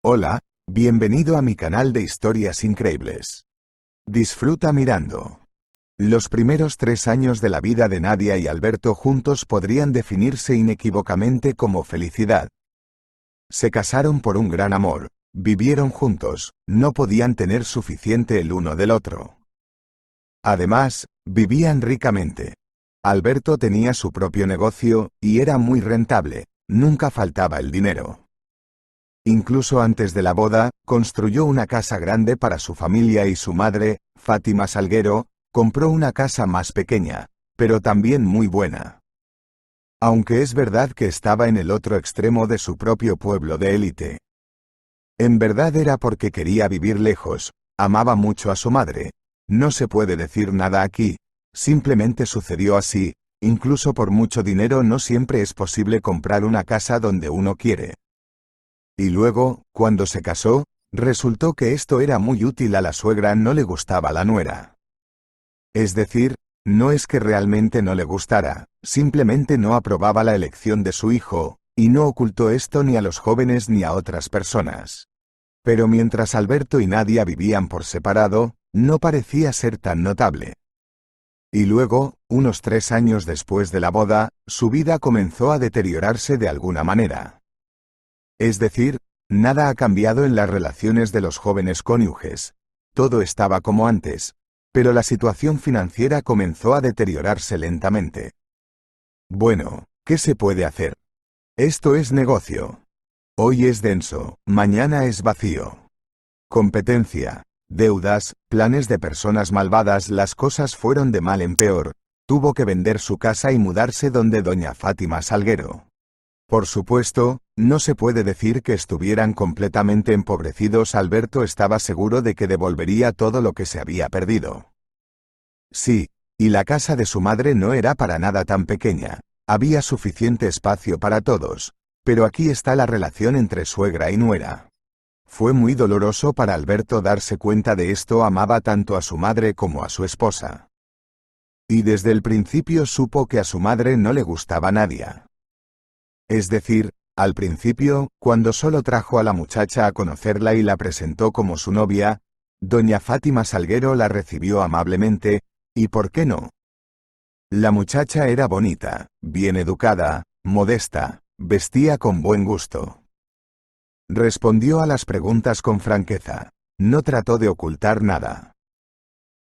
Hola, bienvenido a mi canal de historias increíbles. Disfruta mirando. Los primeros 3 años de la vida de Nadia y Alberto juntos podrían definirse inequívocamente como felicidad. Se casaron por un gran amor, vivieron juntos, no podían tener suficiente el uno del otro. Además, vivían ricamente. Alberto tenía su propio negocio, y era muy rentable, nunca faltaba el dinero. Incluso antes de la boda, construyó una casa grande para su familia y su madre, Fátima Salguero, compró una casa más pequeña, pero también muy buena. Aunque es verdad que estaba en el otro extremo de su propio pueblo de élite. En verdad era porque quería vivir lejos, amaba mucho a su madre. No se puede decir nada aquí, simplemente sucedió así, incluso por mucho dinero no siempre es posible comprar una casa donde uno quiere. Y luego, cuando se casó, resultó que esto era muy útil a la suegra, no le gustaba la nuera. Es decir, no es que realmente no le gustara, simplemente no aprobaba la elección de su hijo, y no ocultó esto ni a los jóvenes ni a otras personas. Pero mientras Alberto y Nadia vivían por separado, no parecía ser tan notable. Y luego, unos 3 años después de la boda, su vida comenzó a deteriorarse de alguna manera. Es decir, nada ha cambiado en las relaciones de los jóvenes cónyuges. Todo estaba como antes, pero la situación financiera comenzó a deteriorarse lentamente. Bueno, ¿qué se puede hacer? Esto es negocio. Hoy es denso, mañana es vacío. Competencia, deudas, planes de personas malvadas, las cosas fueron de mal en peor. Tuvo que vender su casa y mudarse donde doña Fátima Salguero. Por supuesto, no se puede decir que estuvieran completamente empobrecidos. Alberto estaba seguro de que devolvería todo lo que se había perdido. Sí, y la casa de su madre no era para nada tan pequeña, había suficiente espacio para todos, pero aquí está la relación entre suegra y nuera. Fue muy doloroso para Alberto darse cuenta de esto, amaba tanto a su madre como a su esposa. Y desde el principio supo que a su madre no le gustaba Nadia. Es decir, al principio, cuando solo trajo a la muchacha a conocerla y la presentó como su novia, doña Fátima Salguero la recibió amablemente, y ¿por qué no? La muchacha era bonita, bien educada, modesta, vestía con buen gusto. Respondió a las preguntas con franqueza, no trató de ocultar nada.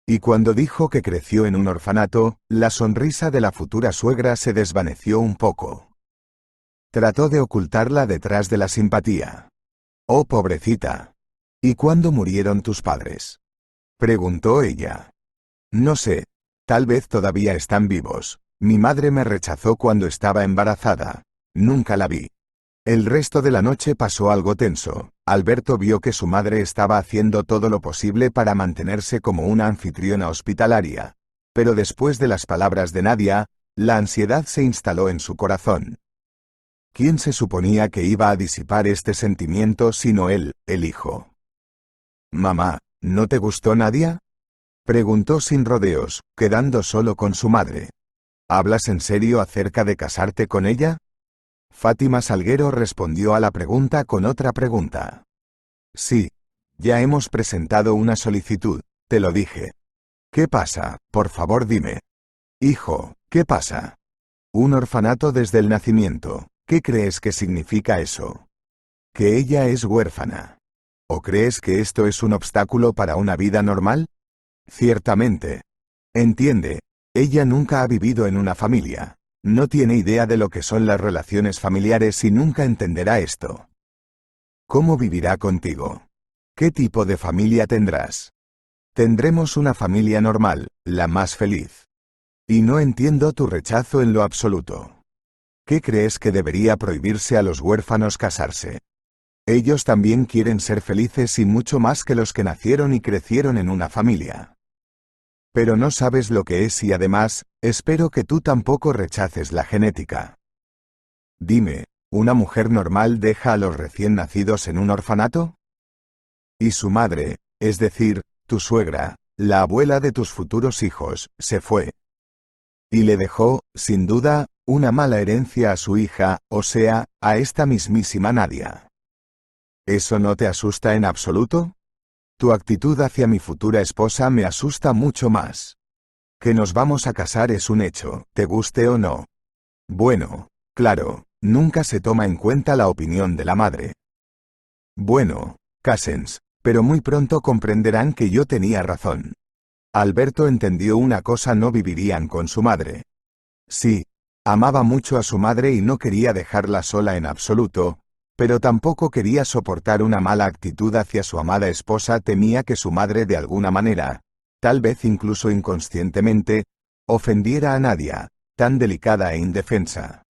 Y cuando dijo que creció en un orfanato, la sonrisa de la futura suegra se desvaneció un poco. Trató de ocultarla detrás de la simpatía. Oh, pobrecita. ¿Y cuándo murieron tus padres? Preguntó ella. No sé. Tal vez todavía están vivos. Mi madre me rechazó cuando estaba embarazada. Nunca la vi. El resto de la noche pasó algo tenso. Alberto vio que su madre estaba haciendo todo lo posible para mantenerse como una anfitriona hospitalaria. Pero después de las palabras de Nadia, la ansiedad se instaló en su corazón. ¿Quién se suponía que iba a disipar este sentimiento sino él, el hijo? Mamá, ¿no te gustó Nadia? Preguntó sin rodeos, quedando solo con su madre. ¿Hablas en serio acerca de casarte con ella? Fátima Salguero respondió a la pregunta con otra pregunta. Sí, ya hemos presentado una solicitud, te lo dije. ¿Qué pasa? Por favor dime. Hijo, ¿qué pasa? Un orfanato desde el nacimiento. ¿Qué crees que significa eso? ¿Que ella es huérfana? ¿O crees que esto es un obstáculo para una vida normal? Ciertamente. Entiende, ella nunca ha vivido en una familia. No tiene idea de lo que son las relaciones familiares y nunca entenderá esto. ¿Cómo vivirá contigo? ¿Qué tipo de familia tendrás? Tendremos una familia normal, la más feliz. Y no entiendo tu rechazo en lo absoluto. ¿Qué crees que debería prohibirse a los huérfanos casarse? Ellos también quieren ser felices y mucho más que los que nacieron y crecieron en una familia. Pero no sabes lo que es y además, espero que tú tampoco rechaces la genética. Dime, ¿una mujer normal deja a los recién nacidos en un orfanato? Y su madre, es decir, tu suegra, la abuela de tus futuros hijos, se fue. Y le dejó, sin duda, una mala herencia a su hija, o sea, a esta mismísima Nadia. ¿Eso no te asusta en absoluto? Tu actitud hacia mi futura esposa me asusta mucho más. Que nos vamos a casar es un hecho, te guste o no. Bueno, claro, nunca se toma en cuenta la opinión de la madre. Bueno, cásense, pero muy pronto comprenderán que yo tenía razón. Alberto entendió una cosa: no vivirían con su madre. Sí, amaba mucho a su madre y no quería dejarla sola en absoluto, pero tampoco quería soportar una mala actitud hacia su amada esposa. Temía que su madre de alguna manera, tal vez incluso inconscientemente, ofendiera a Nadia, tan delicada e indefensa.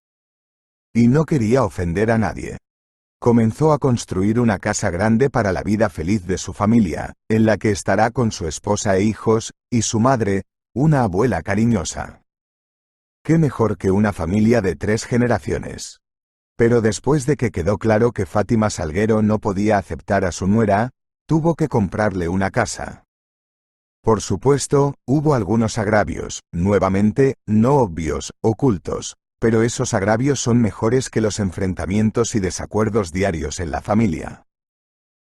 Y no quería ofender a nadie. Comenzó a construir una casa grande para la vida feliz de su familia, en la que estará con su esposa e hijos, y su madre, una abuela cariñosa. ¿Qué mejor que una familia de 3 generaciones? Pero después de que quedó claro que Fátima Salguero no podía aceptar a su nuera, tuvo que comprarle una casa. Por supuesto, hubo algunos agravios, nuevamente, no obvios, ocultos, pero esos agravios son mejores que los enfrentamientos y desacuerdos diarios en la familia.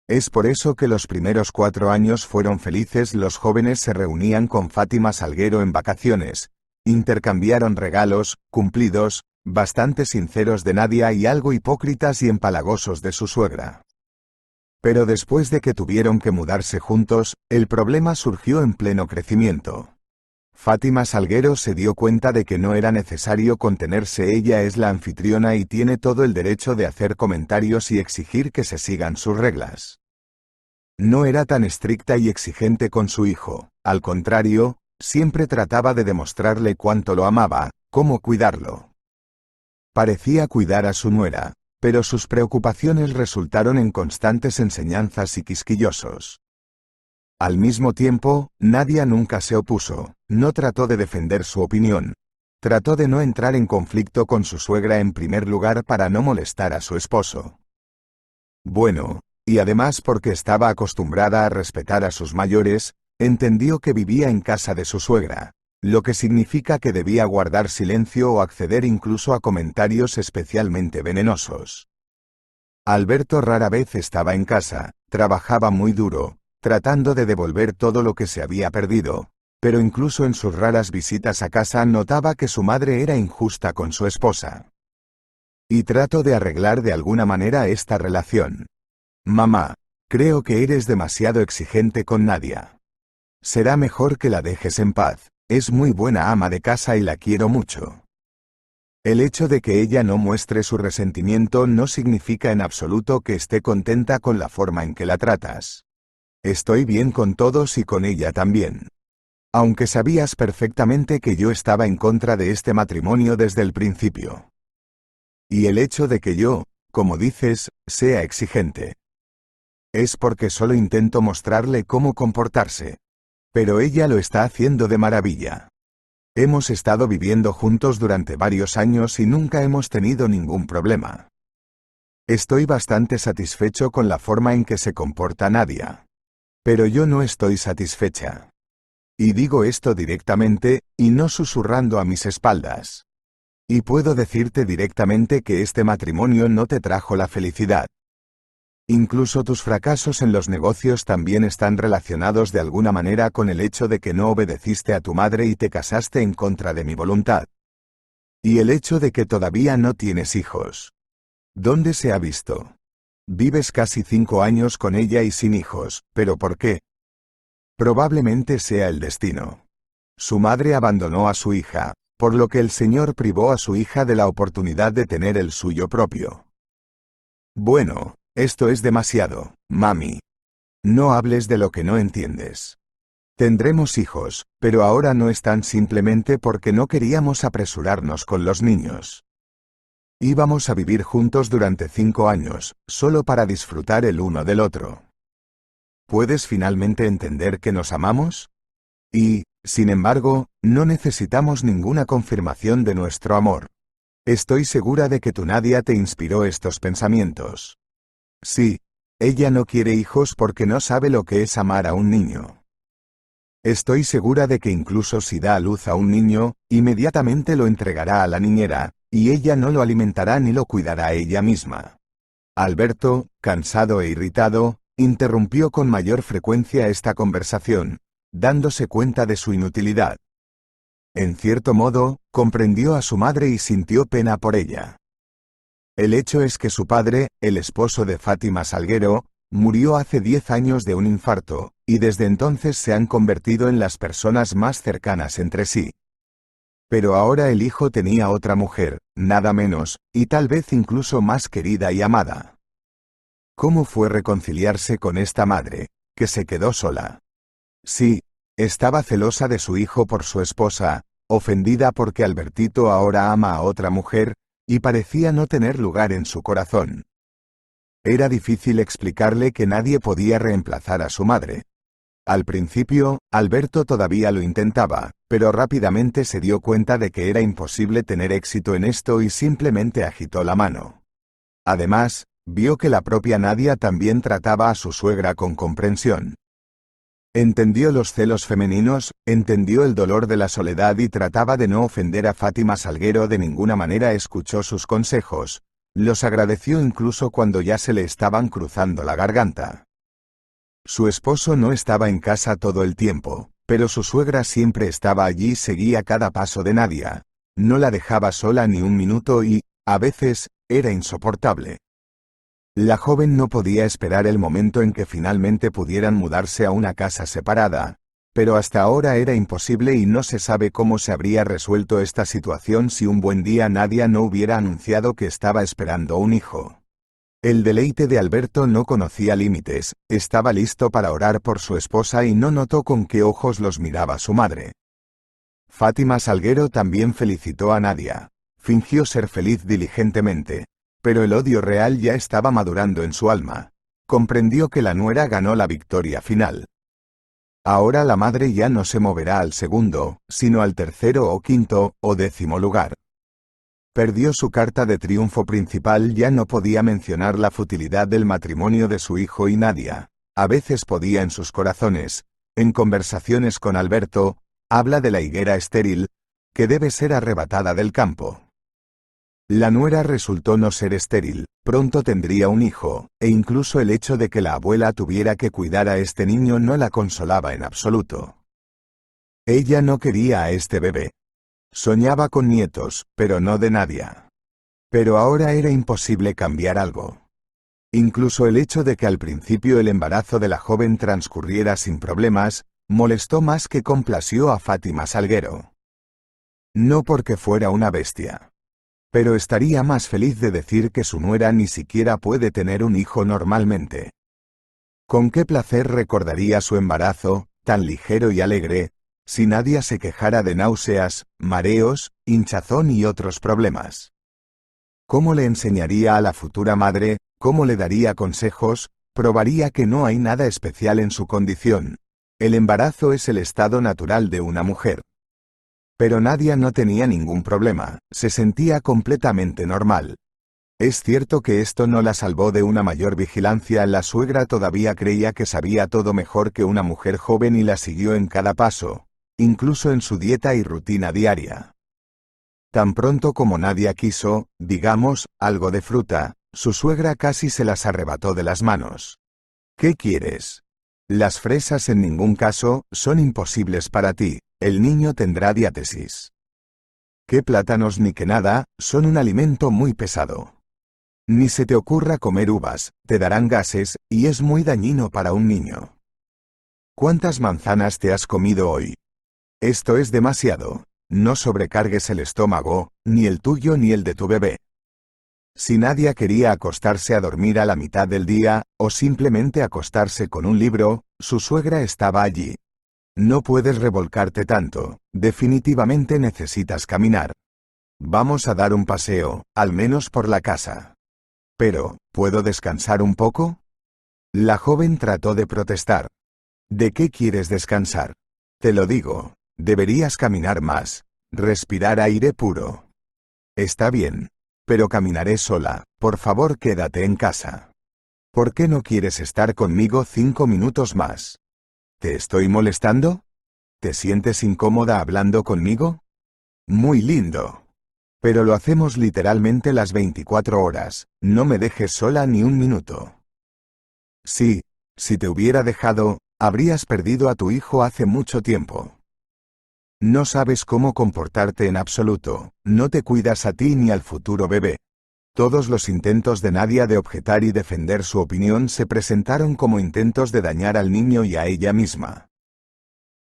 Es por eso que los primeros 4 años fueron felices. Los jóvenes se reunían con Fátima Salguero en vacaciones, intercambiaron regalos, cumplidos, bastante sinceros de Nadia y algo hipócritas y empalagosos de su suegra. Pero después de que tuvieron que mudarse juntos, el problema surgió en pleno crecimiento. Fátima Salguero se dio cuenta de que no era necesario contenerse. Ella es la anfitriona y tiene todo el derecho de hacer comentarios y exigir que se sigan sus reglas. No era tan estricta y exigente con su hijo, al contrario, siempre trataba de demostrarle cuánto lo amaba, cómo cuidarlo. Parecía cuidar a su nuera, pero sus preocupaciones resultaron en constantes enseñanzas y quisquillosos. Al mismo tiempo, Nadia nunca se opuso, no trató de defender su opinión. Trató de no entrar en conflicto con su suegra en primer lugar para no molestar a su esposo. Bueno, y además porque estaba acostumbrada a respetar a sus mayores, entendió que vivía en casa de su suegra, lo que significa que debía guardar silencio o acceder incluso a comentarios especialmente venenosos. Alberto rara vez estaba en casa, trabajaba muy duro, tratando de devolver todo lo que se había perdido, pero incluso en sus raras visitas a casa notaba que su madre era injusta con su esposa. Y trato de arreglar de alguna manera esta relación. Mamá, creo que eres demasiado exigente con Nadia. Será mejor que la dejes en paz, es muy buena ama de casa y la quiero mucho. El hecho de que ella no muestre su resentimiento no significa en absoluto que esté contenta con la forma en que la tratas. Estoy bien con todos y con ella también. Aunque sabías perfectamente que yo estaba en contra de este matrimonio desde el principio. Y el hecho de que yo, como dices, sea exigente. Es porque solo intento mostrarle cómo comportarse. Pero ella lo está haciendo de maravilla. Hemos estado viviendo juntos durante varios años y nunca hemos tenido ningún problema. Estoy bastante satisfecho con la forma en que se comporta Nadia. Pero yo no estoy satisfecha. Y digo esto directamente, y no susurrando a mis espaldas. Y puedo decirte directamente que este matrimonio no te trajo la felicidad. Incluso tus fracasos en los negocios también están relacionados de alguna manera con el hecho de que no obedeciste a tu madre y te casaste en contra de mi voluntad. Y el hecho de que todavía no tienes hijos. ¿Dónde se ha visto? Vives casi 5 años con ella y sin hijos, ¿pero por qué? Probablemente sea el destino. Su madre abandonó a su hija, por lo que el Señor privó a su hija de la oportunidad de tener el suyo propio. Bueno, esto es demasiado, mami. No hables de lo que no entiendes. Tendremos hijos, pero ahora no están simplemente porque no queríamos apresurarnos con los niños. Íbamos a vivir juntos durante 5 años, solo para disfrutar el uno del otro. ¿Puedes finalmente entender que nos amamos? Y, sin embargo, no necesitamos ninguna confirmación de nuestro amor. Estoy segura de que tu Nadia te inspiró estos pensamientos. Sí, ella no quiere hijos porque no sabe lo que es amar a un niño. Estoy segura de que incluso si da a luz a un niño, inmediatamente lo entregará a la niñera, y ella no lo alimentará ni lo cuidará ella misma. Alberto, cansado e irritado, interrumpió con mayor frecuencia esta conversación, dándose cuenta de su inutilidad. En cierto modo, comprendió a su madre y sintió pena por ella. El hecho es que su padre, el esposo de Fátima Salguero, murió hace 10 años de un infarto, y desde entonces se han convertido en las personas más cercanas entre sí. Pero ahora el hijo tenía otra mujer, nada menos, y tal vez incluso más querida y amada. ¿Cómo fue reconciliarse con esta madre, que se quedó sola? Sí, estaba celosa de su hijo por su esposa, ofendida porque Albertito ahora ama a otra mujer, y parecía no tener lugar en su corazón. Era difícil explicarle que nadie podía reemplazar a su madre. Al principio, Alberto todavía lo intentaba, pero rápidamente se dio cuenta de que era imposible tener éxito en esto y simplemente agitó la mano. Además, vio que la propia Nadia también trataba a su suegra con comprensión. Entendió los celos femeninos, entendió el dolor de la soledad y trataba de no ofender a Fátima Salguero de ninguna manera. Escuchó sus consejos, los agradeció incluso cuando ya se le estaban cruzando la garganta. Su esposo no estaba en casa todo el tiempo, pero su suegra siempre estaba allí y seguía cada paso de Nadia. No la dejaba sola ni un minuto y, a veces, era insoportable. La joven no podía esperar el momento en que finalmente pudieran mudarse a una casa separada, pero hasta ahora era imposible y no se sabe cómo se habría resuelto esta situación si un buen día Nadia no hubiera anunciado que estaba esperando un hijo. El deleite de Alberto no conocía límites, estaba listo para orar por su esposa y no notó con qué ojos los miraba su madre. Fátima Salguero también felicitó a Nadia. Fingió ser feliz diligentemente, pero el odio real ya estaba madurando en su alma. Comprendió que la nuera ganó la victoria final. Ahora la madre ya no se moverá al segundo, sino al tercero o quinto, o 10º lugar. Perdió su carta de triunfo principal, ya no podía mencionar la futilidad del matrimonio de su hijo y Nadia. A veces podía en sus corazones, en conversaciones con Alberto, habla de la higuera estéril, que debe ser arrebatada del campo. La nuera resultó no ser estéril, pronto tendría un hijo, e incluso el hecho de que la abuela tuviera que cuidar a este niño no la consolaba en absoluto. Ella no quería a este bebé. Soñaba con nietos, pero no de Nadia. Pero ahora era imposible cambiar algo. Incluso el hecho de que al principio el embarazo de la joven transcurriera sin problemas, molestó más que complació a Fátima Salguero. No porque fuera una bestia. Pero estaría más feliz de decir que su nuera ni siquiera puede tener un hijo normalmente. Con qué placer recordaría su embarazo, tan ligero y alegre, si Nadia se quejara de náuseas, mareos, hinchazón y otros problemas. ¿Cómo le enseñaría a la futura madre? ¿Cómo le daría consejos? Probaría que no hay nada especial en su condición. El embarazo es el estado natural de una mujer. Pero Nadia no tenía ningún problema, se sentía completamente normal. Es cierto que esto no la salvó de una mayor vigilancia. La suegra todavía creía que sabía todo mejor que una mujer joven y la siguió en cada paso, incluso en su dieta y rutina diaria. Tan pronto como Nadia quiso, digamos, algo de fruta, su suegra casi se las arrebató de las manos. ¿Qué quieres? Las fresas en ningún caso son imposibles para ti, el niño tendrá diátesis. ¿Qué plátanos ni qué nada? Son un alimento muy pesado. Ni se te ocurra comer uvas, te darán gases, y es muy dañino para un niño. ¿Cuántas manzanas te has comido hoy? Esto es demasiado. No sobrecargues el estómago, ni el tuyo ni el de tu bebé. Si Nadia quería acostarse a dormir a la mitad del día, o simplemente acostarse con un libro, su suegra estaba allí. No puedes revolcarte tanto, definitivamente necesitas caminar. Vamos a dar un paseo, al menos por la casa. Pero, ¿puedo descansar un poco? La joven trató de protestar. ¿De qué quieres descansar? Te lo digo, deberías caminar más, respirar aire puro. Está bien, pero caminaré sola, por favor quédate en casa. ¿Por qué no quieres estar conmigo 5 minutos más? ¿Te estoy molestando? ¿Te sientes incómoda hablando conmigo? Muy lindo. Pero lo hacemos literalmente las 24 horas, no me dejes sola ni un minuto. Sí, si te hubiera dejado, habrías perdido a tu hijo hace mucho tiempo. No sabes cómo comportarte en absoluto, no te cuidas a ti ni al futuro bebé. Todos los intentos de Nadia de objetar y defender su opinión se presentaron como intentos de dañar al niño y a ella misma.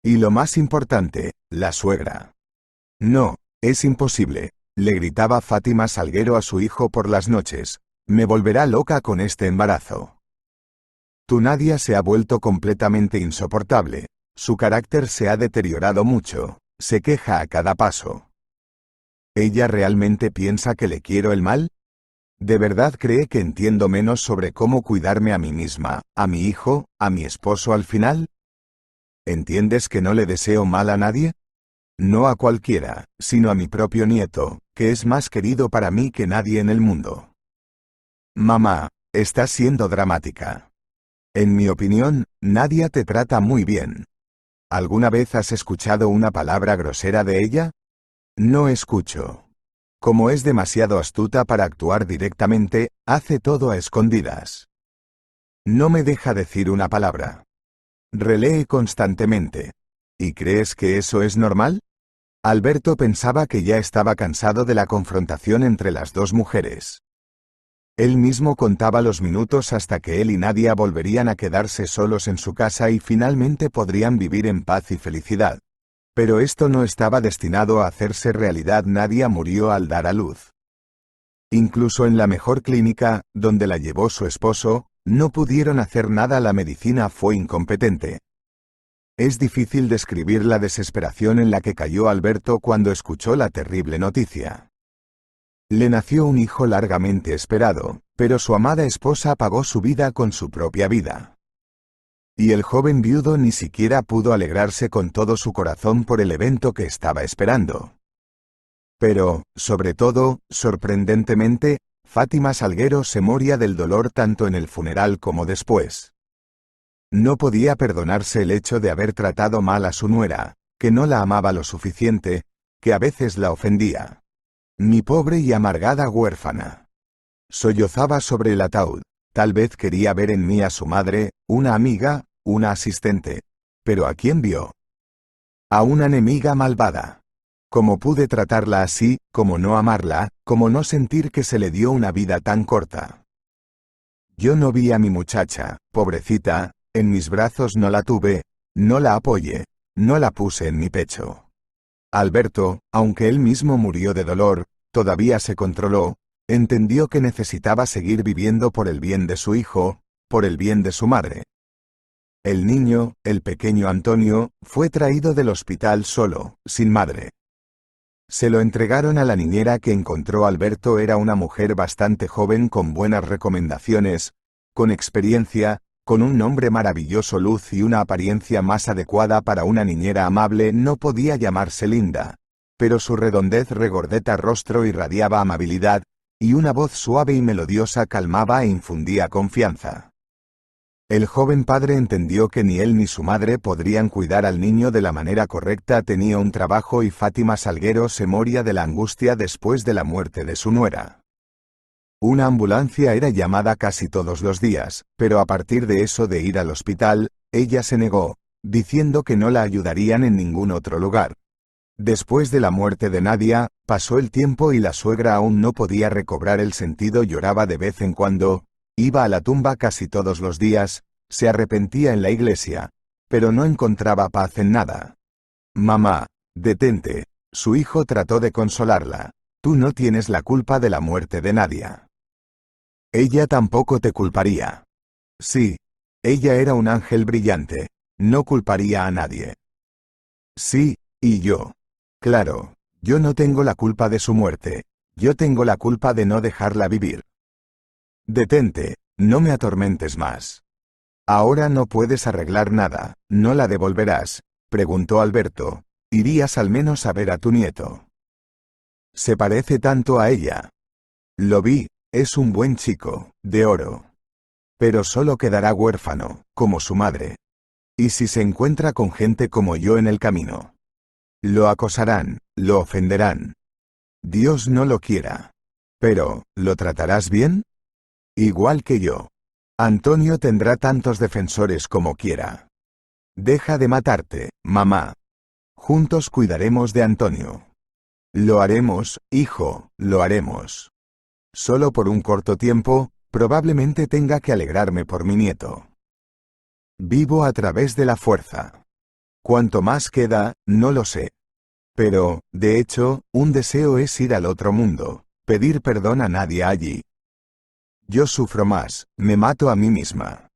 Y lo más importante, la suegra. No, es imposible, le gritaba Fátima Salguero a su hijo por las noches, me volverá loca con este embarazo. Tu Nadia se ha vuelto completamente insoportable, su carácter se ha deteriorado mucho, se queja a cada paso. ¿Ella realmente piensa que le quiero el mal? ¿De verdad cree que entiendo menos sobre cómo cuidarme a mí misma, a mi hijo, a mi esposo al final? ¿Entiendes que no le deseo mal a nadie? No a cualquiera, sino a mi propio nieto, que es más querido para mí que nadie en el mundo. Mamá, estás siendo dramática. En mi opinión, Nadia te trata muy bien. ¿Alguna vez has escuchado una palabra grosera de ella? No escucho. Como es demasiado astuta para actuar directamente, hace todo a escondidas. No me deja decir una palabra. Relee constantemente. ¿Y crees que eso es normal? Alberto pensaba que ya estaba cansado de la confrontación entre las dos mujeres. Él mismo contaba los minutos hasta que él y Nadia volverían a quedarse solos en su casa y finalmente podrían vivir en paz y felicidad. Pero esto no estaba destinado a hacerse realidad. Nadia murió al dar a luz. Incluso en la mejor clínica, donde la llevó su esposo, no pudieron hacer nada, la medicina fue incompetente. Es difícil describir la desesperación en la que cayó Alberto cuando escuchó la terrible noticia. Le nació un hijo largamente esperado, pero su amada esposa pagó su vida con su propia vida. Y el joven viudo ni siquiera pudo alegrarse con todo su corazón por el evento que estaba esperando. Pero, sobre todo, sorprendentemente, Fátima Salguero se moría del dolor tanto en el funeral como después. No podía perdonarse el hecho de haber tratado mal a su nuera, que no la amaba lo suficiente, que a veces la ofendía. Mi pobre y amargada huérfana. Sollozaba sobre el ataúd. Tal vez quería ver en mí a su madre, una amiga, una asistente. ¿Pero a quién vio? A una enemiga malvada. ¿Cómo pude tratarla así, cómo no amarla, cómo no sentir que se le dio una vida tan corta? Yo no vi a mi muchacha, pobrecita, en mis brazos no la tuve, no la apoyé, no la puse en mi pecho. Alberto, aunque él mismo murió de dolor, todavía se controló, entendió que necesitaba seguir viviendo por el bien de su hijo, por el bien de su madre. El niño, el pequeño Antonio, fue traído del hospital solo, sin madre. Se lo entregaron a la niñera que encontró. Alberto era una mujer bastante joven con buenas recomendaciones, con experiencia, con un nombre maravilloso, luz y una apariencia más adecuada para una niñera amable. No podía llamarse Linda, pero su redondez regordeta rostro irradiaba amabilidad, y una voz suave y melodiosa calmaba e infundía confianza. El joven padre entendió que ni él ni su madre podrían cuidar al niño de la manera correcta. Tenía un trabajo y Fátima Salguero se moría de la angustia después de la muerte de su nuera. Una ambulancia era llamada casi todos los días, pero a partir de eso de ir al hospital, ella se negó, diciendo que no la ayudarían en ningún otro lugar. Después de la muerte de Nadia, pasó el tiempo y la suegra aún no podía recobrar el sentido. Lloraba de vez en cuando, iba a la tumba casi todos los días, se arrepentía en la iglesia, pero no encontraba paz en nada. Mamá, detente, su hijo trató de consolarla. Tú no tienes la culpa de la muerte de Nadia. Ella tampoco te culparía. Sí, ella era un ángel brillante, no culparía a nadie. Sí, y yo. Claro, yo no tengo la culpa de su muerte, yo tengo la culpa de no dejarla vivir. Detente, no me atormentes más. Ahora no puedes arreglar nada, ¿no la devolverás?, preguntó Alberto. ¿Irías al menos a ver a tu nieto? Se parece tanto a ella. Lo vi, es un buen chico, de oro. Pero solo quedará huérfano, como su madre. ¿Y si se encuentra con gente como yo en el camino? Lo acosarán, lo ofenderán. Dios no lo quiera. Pero, ¿lo tratarás bien? Igual que yo. Antonio tendrá tantos defensores como quiera. Deja de matarte, mamá. Juntos cuidaremos de Antonio. Lo haremos, hijo, lo haremos. Solo por un corto tiempo, probablemente tenga que alegrarme por mi nieto. Vivo a través de la fuerza. Cuanto más queda, no lo sé. Pero, de hecho, un deseo es ir al otro mundo, pedir perdón a nadie allí. Yo sufro más, me mato a mí misma.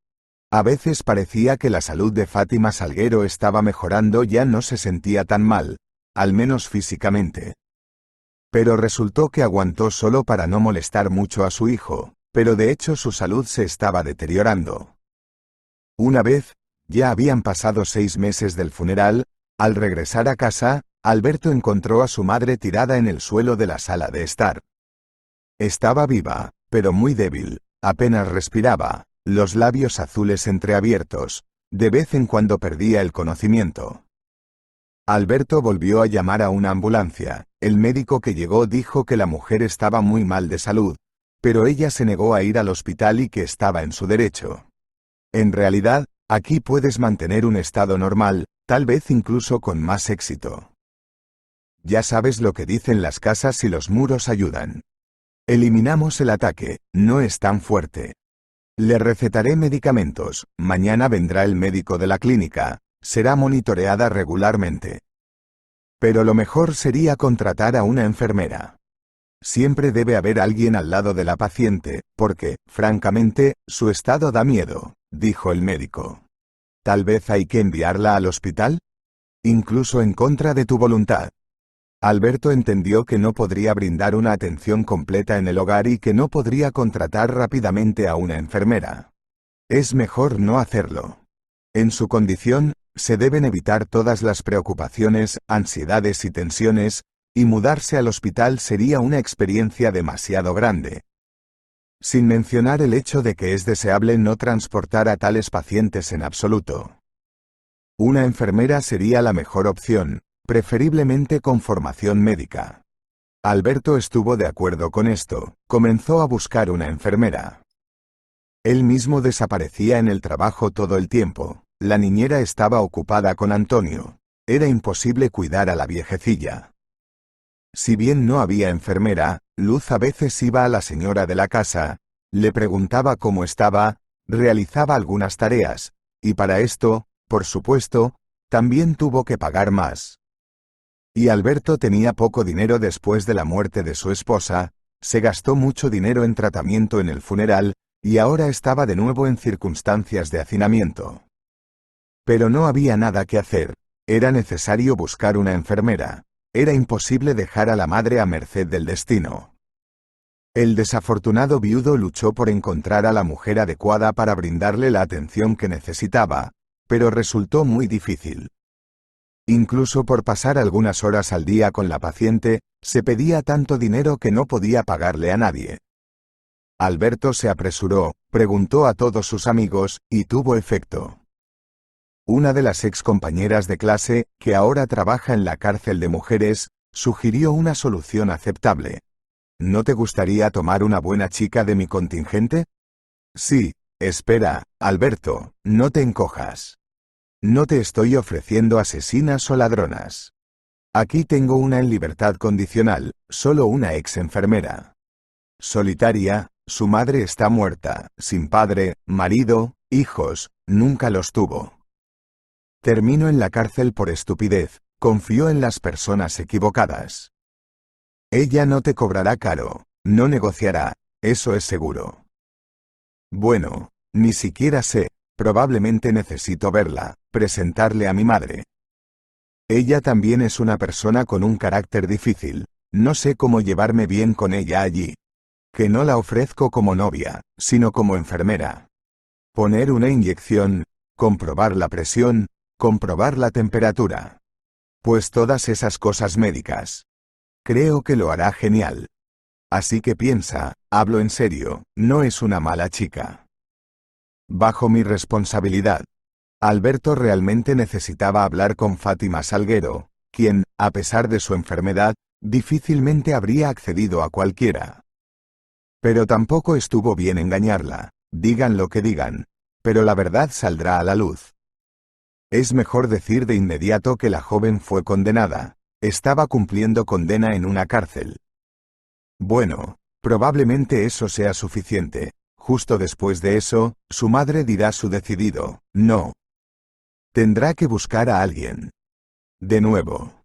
A veces parecía que la salud de Fátima Salguero estaba mejorando, ya no se sentía tan mal, al menos físicamente. Pero resultó que aguantó solo para no molestar mucho a su hijo, pero de hecho su salud se estaba deteriorando. Una vez, ya habían pasado 6 meses del funeral, al regresar a casa, Alberto encontró a su madre tirada en el suelo de la sala de estar. Estaba viva, pero muy débil, apenas respiraba, los labios azules entreabiertos, de vez en cuando perdía el conocimiento. Alberto volvió a llamar a una ambulancia. El médico que llegó dijo que la mujer estaba muy mal de salud, pero ella se negó a ir al hospital y que estaba en su derecho. En realidad, aquí puedes mantener un estado normal, tal vez incluso con más éxito. Ya sabes lo que dicen las casas y los muros ayudan. Eliminamos el ataque, no es tan fuerte. Le recetaré medicamentos, mañana vendrá el médico de la clínica, será monitoreada regularmente. Pero lo mejor sería contratar a una enfermera. Siempre debe haber alguien al lado de la paciente, porque, francamente, su estado da miedo, dijo el médico. ¿Tal vez hay que enviarla al hospital? Incluso en contra de tu voluntad. Alberto entendió que no podría brindar una atención completa en el hogar y que no podría contratar rápidamente a una enfermera. Es mejor no hacerlo. En su condición, se deben evitar todas las preocupaciones, ansiedades y tensiones, y mudarse al hospital sería una experiencia demasiado grande. Sin mencionar el hecho de que es deseable no transportar a tales pacientes en absoluto. Una enfermera sería la mejor opción, preferiblemente con formación médica. Alberto estuvo de acuerdo con esto, comenzó a buscar una enfermera. Él mismo desaparecía en el trabajo todo el tiempo, la niñera estaba ocupada con Antonio, era imposible cuidar a la viejecilla. Si bien no había enfermera, Luz a veces iba a la señora de la casa, le preguntaba cómo estaba, realizaba algunas tareas, y para esto, por supuesto, también tuvo que pagar más. Y Alberto tenía poco dinero después de la muerte de su esposa, se gastó mucho dinero en tratamiento en el funeral, y ahora estaba de nuevo en circunstancias de hacinamiento. Pero no había nada que hacer, era necesario buscar una enfermera, era imposible dejar a la madre a merced del destino. El desafortunado viudo luchó por encontrar a la mujer adecuada para brindarle la atención que necesitaba, pero resultó muy difícil. Incluso por pasar algunas horas al día con la paciente, se pedía tanto dinero que no podía pagarle a nadie. Alberto se apresuró, preguntó a todos sus amigos, y tuvo efecto. Una de las ex compañeras de clase, que ahora trabaja en la cárcel de mujeres, sugirió una solución aceptable. ¿No te gustaría tomar una buena chica de mi contingente? Sí, espera, Alberto, no te encojas. No te estoy ofreciendo asesinas o ladronas. Aquí tengo una en libertad condicional, solo una ex enfermera. Solitaria, su madre está muerta, sin padre, marido, hijos, nunca los tuvo. Terminó en la cárcel por estupidez, confió en las personas equivocadas. Ella no te cobrará caro, no negociará, eso es seguro. Bueno, ni siquiera sé, probablemente necesito verla, presentarle a mi madre. Ella también es una persona con un carácter difícil, no sé cómo llevarme bien con ella allí. Que no la ofrezco como novia, sino como enfermera. Poner una inyección, comprobar la presión, comprobar la temperatura. Pues todas esas cosas médicas. Creo que lo hará genial. Así que piensa, hablo en serio, no es una mala chica. Bajo mi responsabilidad. Alberto realmente necesitaba hablar con Fátima Salguero, quien, a pesar de su enfermedad, difícilmente habría accedido a cualquiera. Pero tampoco estuvo bien engañarla, digan lo que digan, pero la verdad saldrá a la luz. Es mejor decir de inmediato que la joven fue condenada, estaba cumpliendo condena en una cárcel. Bueno, probablemente eso sea suficiente. Justo después de eso, su madre dirá su decidido, no. Tendrá que buscar a alguien. De nuevo.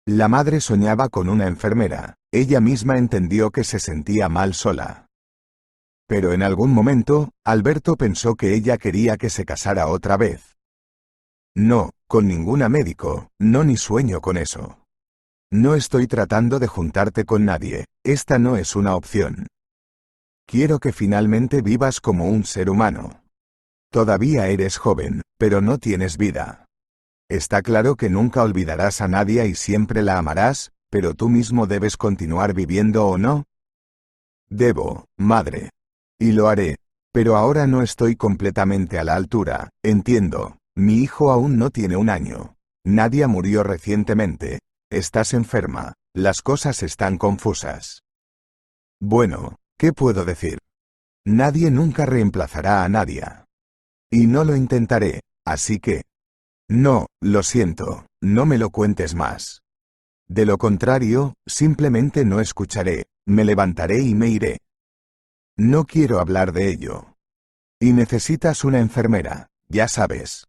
La madre soñaba con una enfermera, ella misma entendió que se sentía mal sola. Pero en algún momento, Alberto pensó que ella quería que se casara otra vez. No, con ninguna médico, no ni sueño con eso. No estoy tratando de juntarte con nadie, esta no es una opción. Quiero que finalmente vivas como un ser humano. Todavía eres joven, pero no tienes vida. Está claro que nunca olvidarás a Nadia y siempre la amarás, pero tú mismo debes continuar viviendo ¿o no? Debo, madre. Y lo haré. Pero ahora no estoy completamente a la altura, entiendo. Mi hijo aún no tiene 1 año. Nadia murió recientemente. Estás enferma. Las cosas están confusas. Bueno, ¿qué puedo decir? Nadie nunca reemplazará a Nadia. Y no lo intentaré, así que... No, lo siento, no me lo cuentes más. De lo contrario, simplemente no escucharé, me levantaré y me iré. No quiero hablar de ello. Y necesitas una enfermera, ya sabes.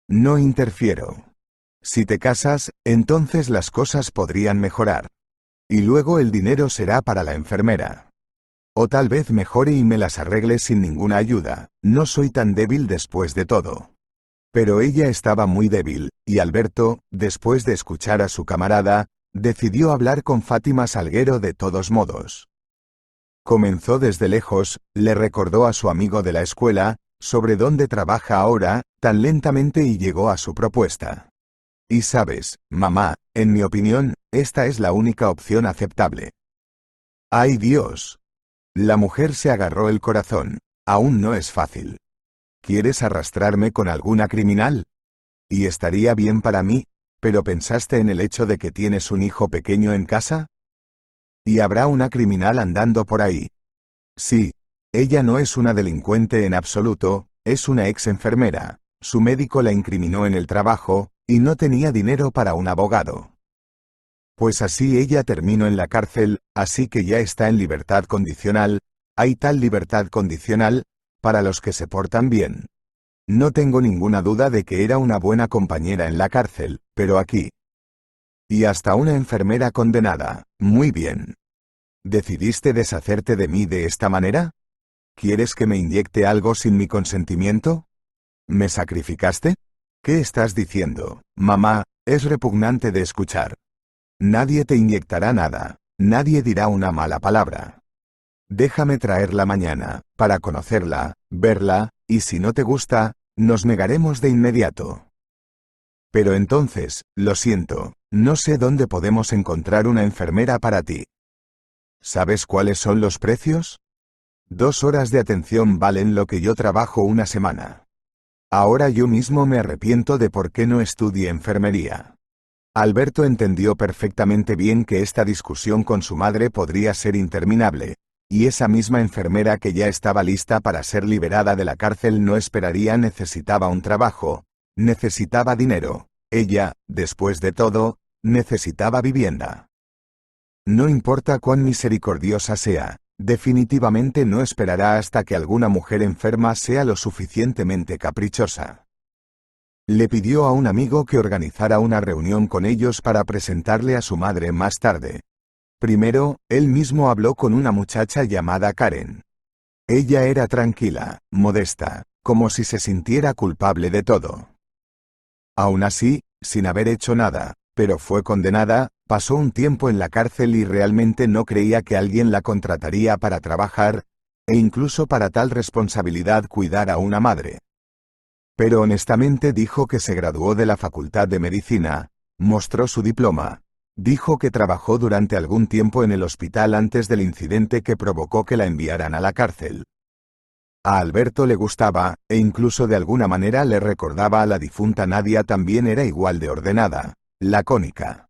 No interfiero. Si te casas, entonces las cosas podrían mejorar. Y luego el dinero será para la enfermera. O tal vez mejore y me las arregle sin ninguna ayuda, no soy tan débil después de todo. Pero ella estaba muy débil, y Alberto, después de escuchar a su camarada, decidió hablar con Fátima Salguero de todos modos. Comenzó desde lejos, le recordó a su amigo de la escuela, sobre dónde trabaja ahora, tan lentamente y llegó a su propuesta. Y sabes, mamá, en mi opinión, esta es la única opción aceptable. ¡Ay Dios! La mujer se agarró el corazón. Aún no es fácil. ¿Quieres arrastrarme con alguna criminal? Y estaría bien para mí, pero ¿pensaste en el hecho de que tienes un hijo pequeño en casa? Y habrá una criminal andando por ahí. Sí, ella no es una delincuente en absoluto, es una ex enfermera, su médico la incriminó en el trabajo, y no tenía dinero para un abogado. Pues así ella terminó en la cárcel, así que ya está en libertad condicional, hay tal libertad condicional, para los que se portan bien. No tengo ninguna duda de que era una buena compañera en la cárcel, pero aquí. Y hasta una enfermera condenada, muy bien. ¿Decidiste deshacerte de mí de esta manera? ¿Quieres que me inyecte algo sin mi consentimiento? ¿Me sacrificaste? ¿Qué estás diciendo, mamá? Es repugnante de escuchar. Nadie te inyectará nada, nadie dirá una mala palabra. Déjame traerla mañana, para conocerla, verla, y si no te gusta, nos negaremos de inmediato. Pero entonces, lo siento, no sé dónde podemos encontrar una enfermera para ti. ¿Sabes cuáles son los precios? 2 horas de atención valen lo que yo trabajo una semana. Ahora yo mismo me arrepiento de por qué no estudié enfermería. Alberto entendió perfectamente bien que esta discusión con su madre podría ser interminable, y esa misma enfermera que ya estaba lista para ser liberada de la cárcel no esperaría, necesitaba un trabajo, necesitaba dinero, ella, después de todo, necesitaba vivienda. No importa cuán misericordiosa sea, definitivamente no esperará hasta que alguna mujer enferma sea lo suficientemente caprichosa. Le pidió a un amigo que organizara una reunión con ellos para presentarle a su madre más tarde. Primero, él mismo habló con una muchacha llamada Karen. Ella era tranquila, modesta, como si se sintiera culpable de todo. Aún así, sin haber hecho nada, pero fue condenada, pasó un tiempo en la cárcel y realmente no creía que alguien la contrataría para trabajar, e incluso para tal responsabilidad cuidar a una madre. Pero honestamente dijo que se graduó de la Facultad de Medicina, mostró su diploma, dijo que trabajó durante algún tiempo en el hospital antes del incidente que provocó que la enviaran a la cárcel. A Alberto le gustaba, e incluso de alguna manera le recordaba a la difunta Nadia, también era igual de ordenada, lacónica.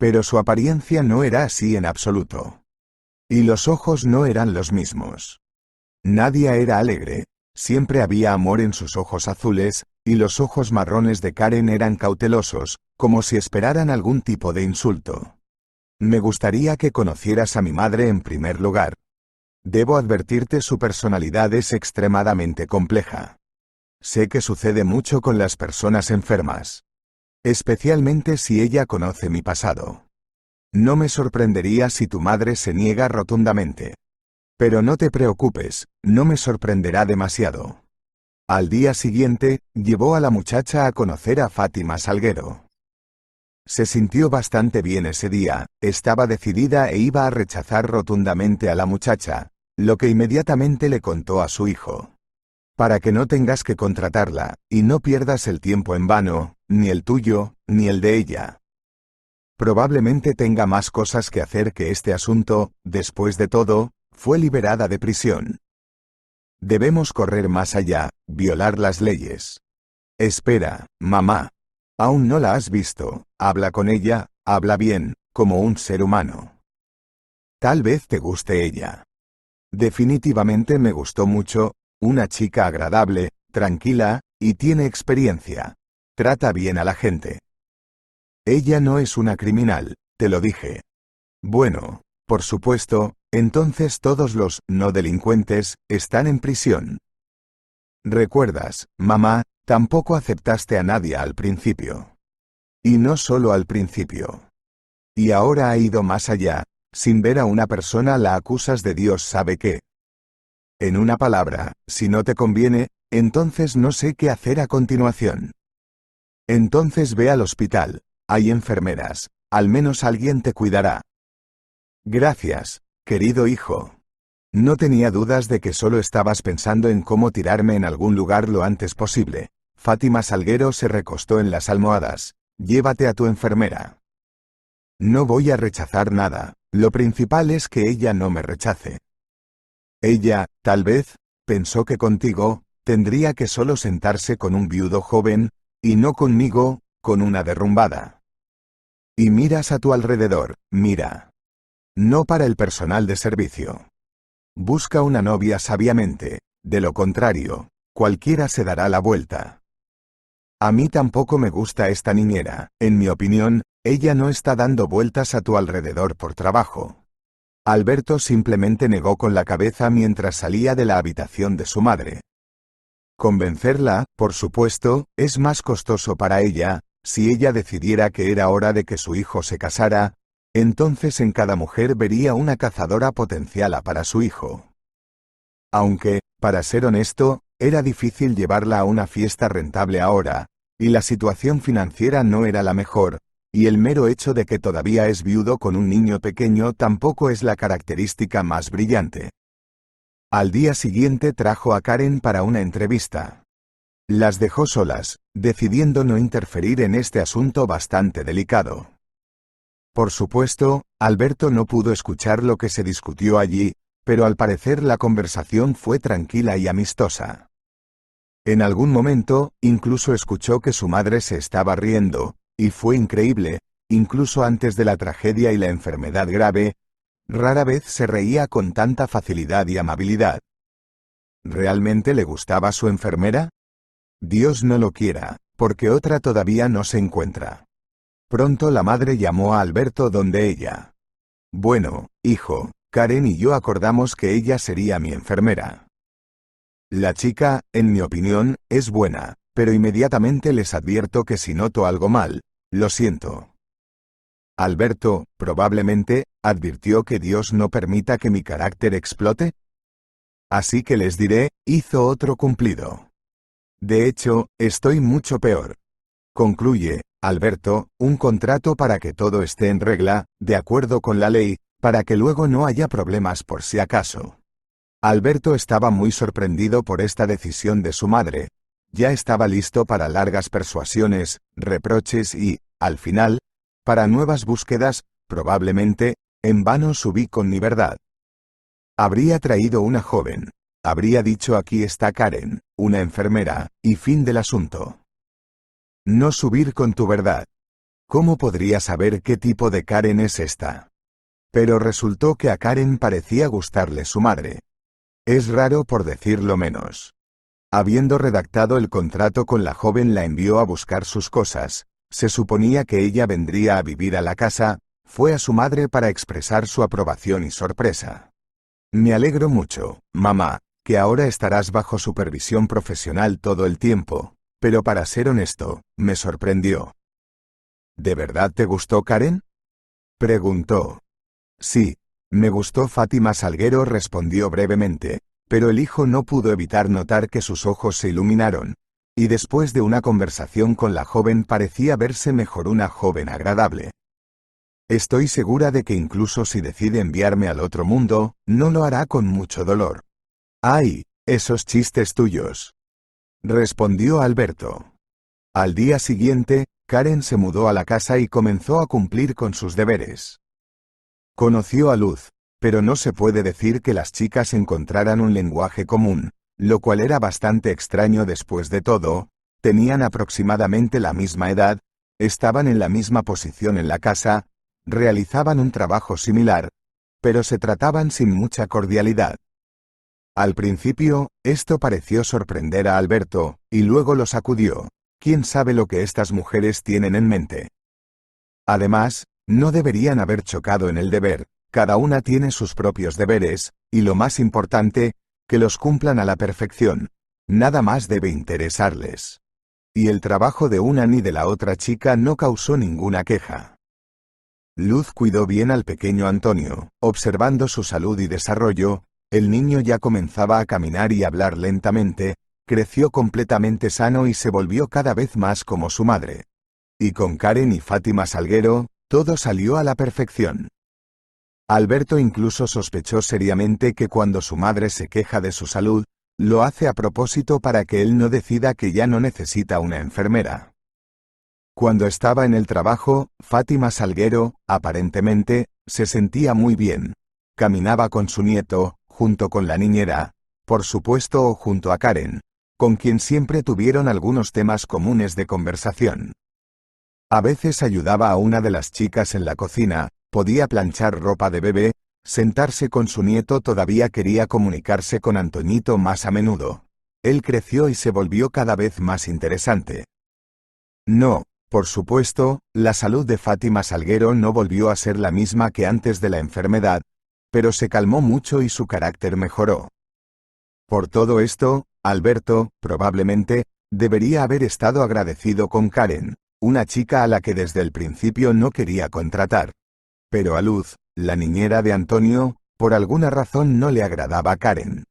Pero su apariencia no era así en absoluto. Y los ojos no eran los mismos. Nadia era alegre. Siempre había amor en sus ojos azules, y los ojos marrones de Karen eran cautelosos, como si esperaran algún tipo de insulto. Me gustaría que conocieras a mi madre en primer lugar. Debo advertirte, su personalidad es extremadamente compleja. Sé que sucede mucho con las personas enfermas. Especialmente si ella conoce mi pasado. No me sorprendería si tu madre se niega rotundamente. Pero no te preocupes, no me sorprenderá demasiado. Al día siguiente, llevó a la muchacha a conocer a Fátima Salguero. Se sintió bastante bien ese día, estaba decidida e iba a rechazar rotundamente a la muchacha, lo que inmediatamente le contó a su hijo. Para que no tengas que contratarla, y no pierdas el tiempo en vano, ni el tuyo, ni el de ella. Probablemente tenga más cosas que hacer que este asunto. Después de todo, fue liberada de prisión. Debemos correr más allá, violar las leyes. Espera, mamá. Aún no la has visto, habla con ella, habla bien, como un ser humano. Tal vez te guste ella. Definitivamente me gustó mucho, una chica agradable, tranquila, y tiene experiencia. Trata bien a la gente. Ella no es una criminal, te lo dije. Bueno, por supuesto, entonces todos los no delincuentes están en prisión. ¿Recuerdas, mamá? Tampoco aceptaste a Nadia al principio. Y no solo al principio. Y ahora ha ido más allá, sin ver a una persona la acusas de Dios sabe qué. En una palabra, si no te conviene, entonces no sé qué hacer a continuación. Entonces ve al hospital, hay enfermeras, al menos alguien te cuidará. Gracias, querido hijo. No tenía dudas de que solo estabas pensando en cómo tirarme en algún lugar lo antes posible. Fátima Salguero se recostó en las almohadas. Llévate a tu enfermera. No voy a rechazar nada, lo principal es que ella no me rechace. Ella, tal vez, pensó que contigo, tendría que solo sentarse con un viudo joven, y no conmigo, con una derrumbada. Y miras a tu alrededor, mira. No para el personal de servicio. Busca una novia sabiamente, de lo contrario, cualquiera se dará la vuelta. A mí tampoco me gusta esta niñera, en mi opinión, ella no está dando vueltas a tu alrededor por trabajo. Alberto simplemente negó con la cabeza mientras salía de la habitación de su madre. Convencerla, por supuesto, es más costoso para ella. Si ella decidiera que era hora de que su hijo se casara, entonces en cada mujer vería una cazadora potencial para su hijo. Aunque, para ser honesto, era difícil llevarla a una fiesta rentable ahora, y la situación financiera no era la mejor, y el mero hecho de que todavía es viudo con un niño pequeño tampoco es la característica más brillante. Al día siguiente trajo a Karen para una entrevista. Las dejó solas, decidiendo no interferir en este asunto bastante delicado. Por supuesto, Alberto no pudo escuchar lo que se discutió allí, pero al parecer la conversación fue tranquila y amistosa. En algún momento, incluso escuchó que su madre se estaba riendo, y fue increíble, incluso antes de la tragedia y la enfermedad grave, rara vez se reía con tanta facilidad y amabilidad. ¿Realmente le gustaba su enfermera? Dios no lo quiera, porque otra todavía no se encuentra. Pronto la madre llamó a Alberto donde ella. Bueno, hijo, Karen y yo acordamos que ella sería mi enfermera. La chica, en mi opinión, es buena, pero inmediatamente les advierto que si noto algo mal, lo siento. Alberto, probablemente, advirtió que Dios no permita que mi carácter explote. Así que les diré, hizo otro cumplido. De hecho, estoy mucho peor. Concluye, Alberto, un contrato para que todo esté en regla, de acuerdo con la ley, para que luego no haya problemas por si acaso. Alberto estaba muy sorprendido por esta decisión de su madre. Ya estaba listo para largas persuasiones, reproches y, al final, para nuevas búsquedas, probablemente, en vano subí con mi verdad. Habría traído una joven. Habría dicho aquí está Karen, una enfermera, y fin del asunto. No subir con tu verdad. ¿Cómo podría saber qué tipo de Karen es esta? Pero resultó que a Karen parecía gustarle su madre. Es raro por decirlo menos. Habiendo redactado el contrato con la joven, la envió a buscar sus cosas. Se suponía que ella vendría a vivir a la casa. Fue a su madre para expresar su aprobación y sorpresa. Me alegro mucho, mamá, que ahora estarás bajo supervisión profesional todo el tiempo, pero para ser honesto, me sorprendió. ¿De verdad te gustó Karen? Preguntó. Sí, me gustó. Fátima Salguero respondió brevemente, pero el hijo no pudo evitar notar que sus ojos se iluminaron, y después de una conversación con la joven parecía verse mejor, una joven agradable. Estoy segura de que incluso si decide enviarme al otro mundo, no lo hará con mucho dolor. ¡Ay, esos chistes tuyos!, respondió Alberto. Al día siguiente, Karen se mudó a la casa y comenzó a cumplir con sus deberes. Conoció a Luz, pero no se puede decir que las chicas encontraran un lenguaje común, lo cual era bastante extraño. Después de todo, tenían aproximadamente la misma edad, estaban en la misma posición en la casa, realizaban un trabajo similar, pero se trataban sin mucha cordialidad. Al principio, esto pareció sorprender a Alberto, y luego lo sacudió. ¿Quién sabe lo que estas mujeres tienen en mente? Además, no deberían haber chocado en el deber. Cada una tiene sus propios deberes, y lo más importante, que los cumplan a la perfección. Nada más debe interesarles. Y el trabajo de una ni de la otra chica no causó ninguna queja. Luz cuidó bien al pequeño Antonio, observando su salud y desarrollo. El niño ya comenzaba a caminar y hablar lentamente, creció completamente sano y se volvió cada vez más como su madre. Y con Karen y Fátima Salguero, todo salió a la perfección. Alberto incluso sospechó seriamente que cuando su madre se queja de su salud, lo hace a propósito para que él no decida que ya no necesita una enfermera. Cuando estaba en el trabajo, Fátima Salguero, aparentemente, se sentía muy bien. Caminaba con su nieto, junto con la niñera, por supuesto, o junto a Karen, con quien siempre tuvieron algunos temas comunes de conversación. A veces ayudaba a una de las chicas en la cocina, podía planchar ropa de bebé, sentarse con su nieto. Todavía quería comunicarse con Antoñito más a menudo. Él creció y se volvió cada vez más interesante. No, por supuesto, la salud de Fátima Salguero no volvió a ser la misma que antes de la enfermedad, pero se calmó mucho y su carácter mejoró. Por todo esto, Alberto, probablemente, debería haber estado agradecido con Karen, una chica a la que desde el principio no quería contratar. Pero a Luz, la niñera de Antonio, por alguna razón no le agradaba a Karen.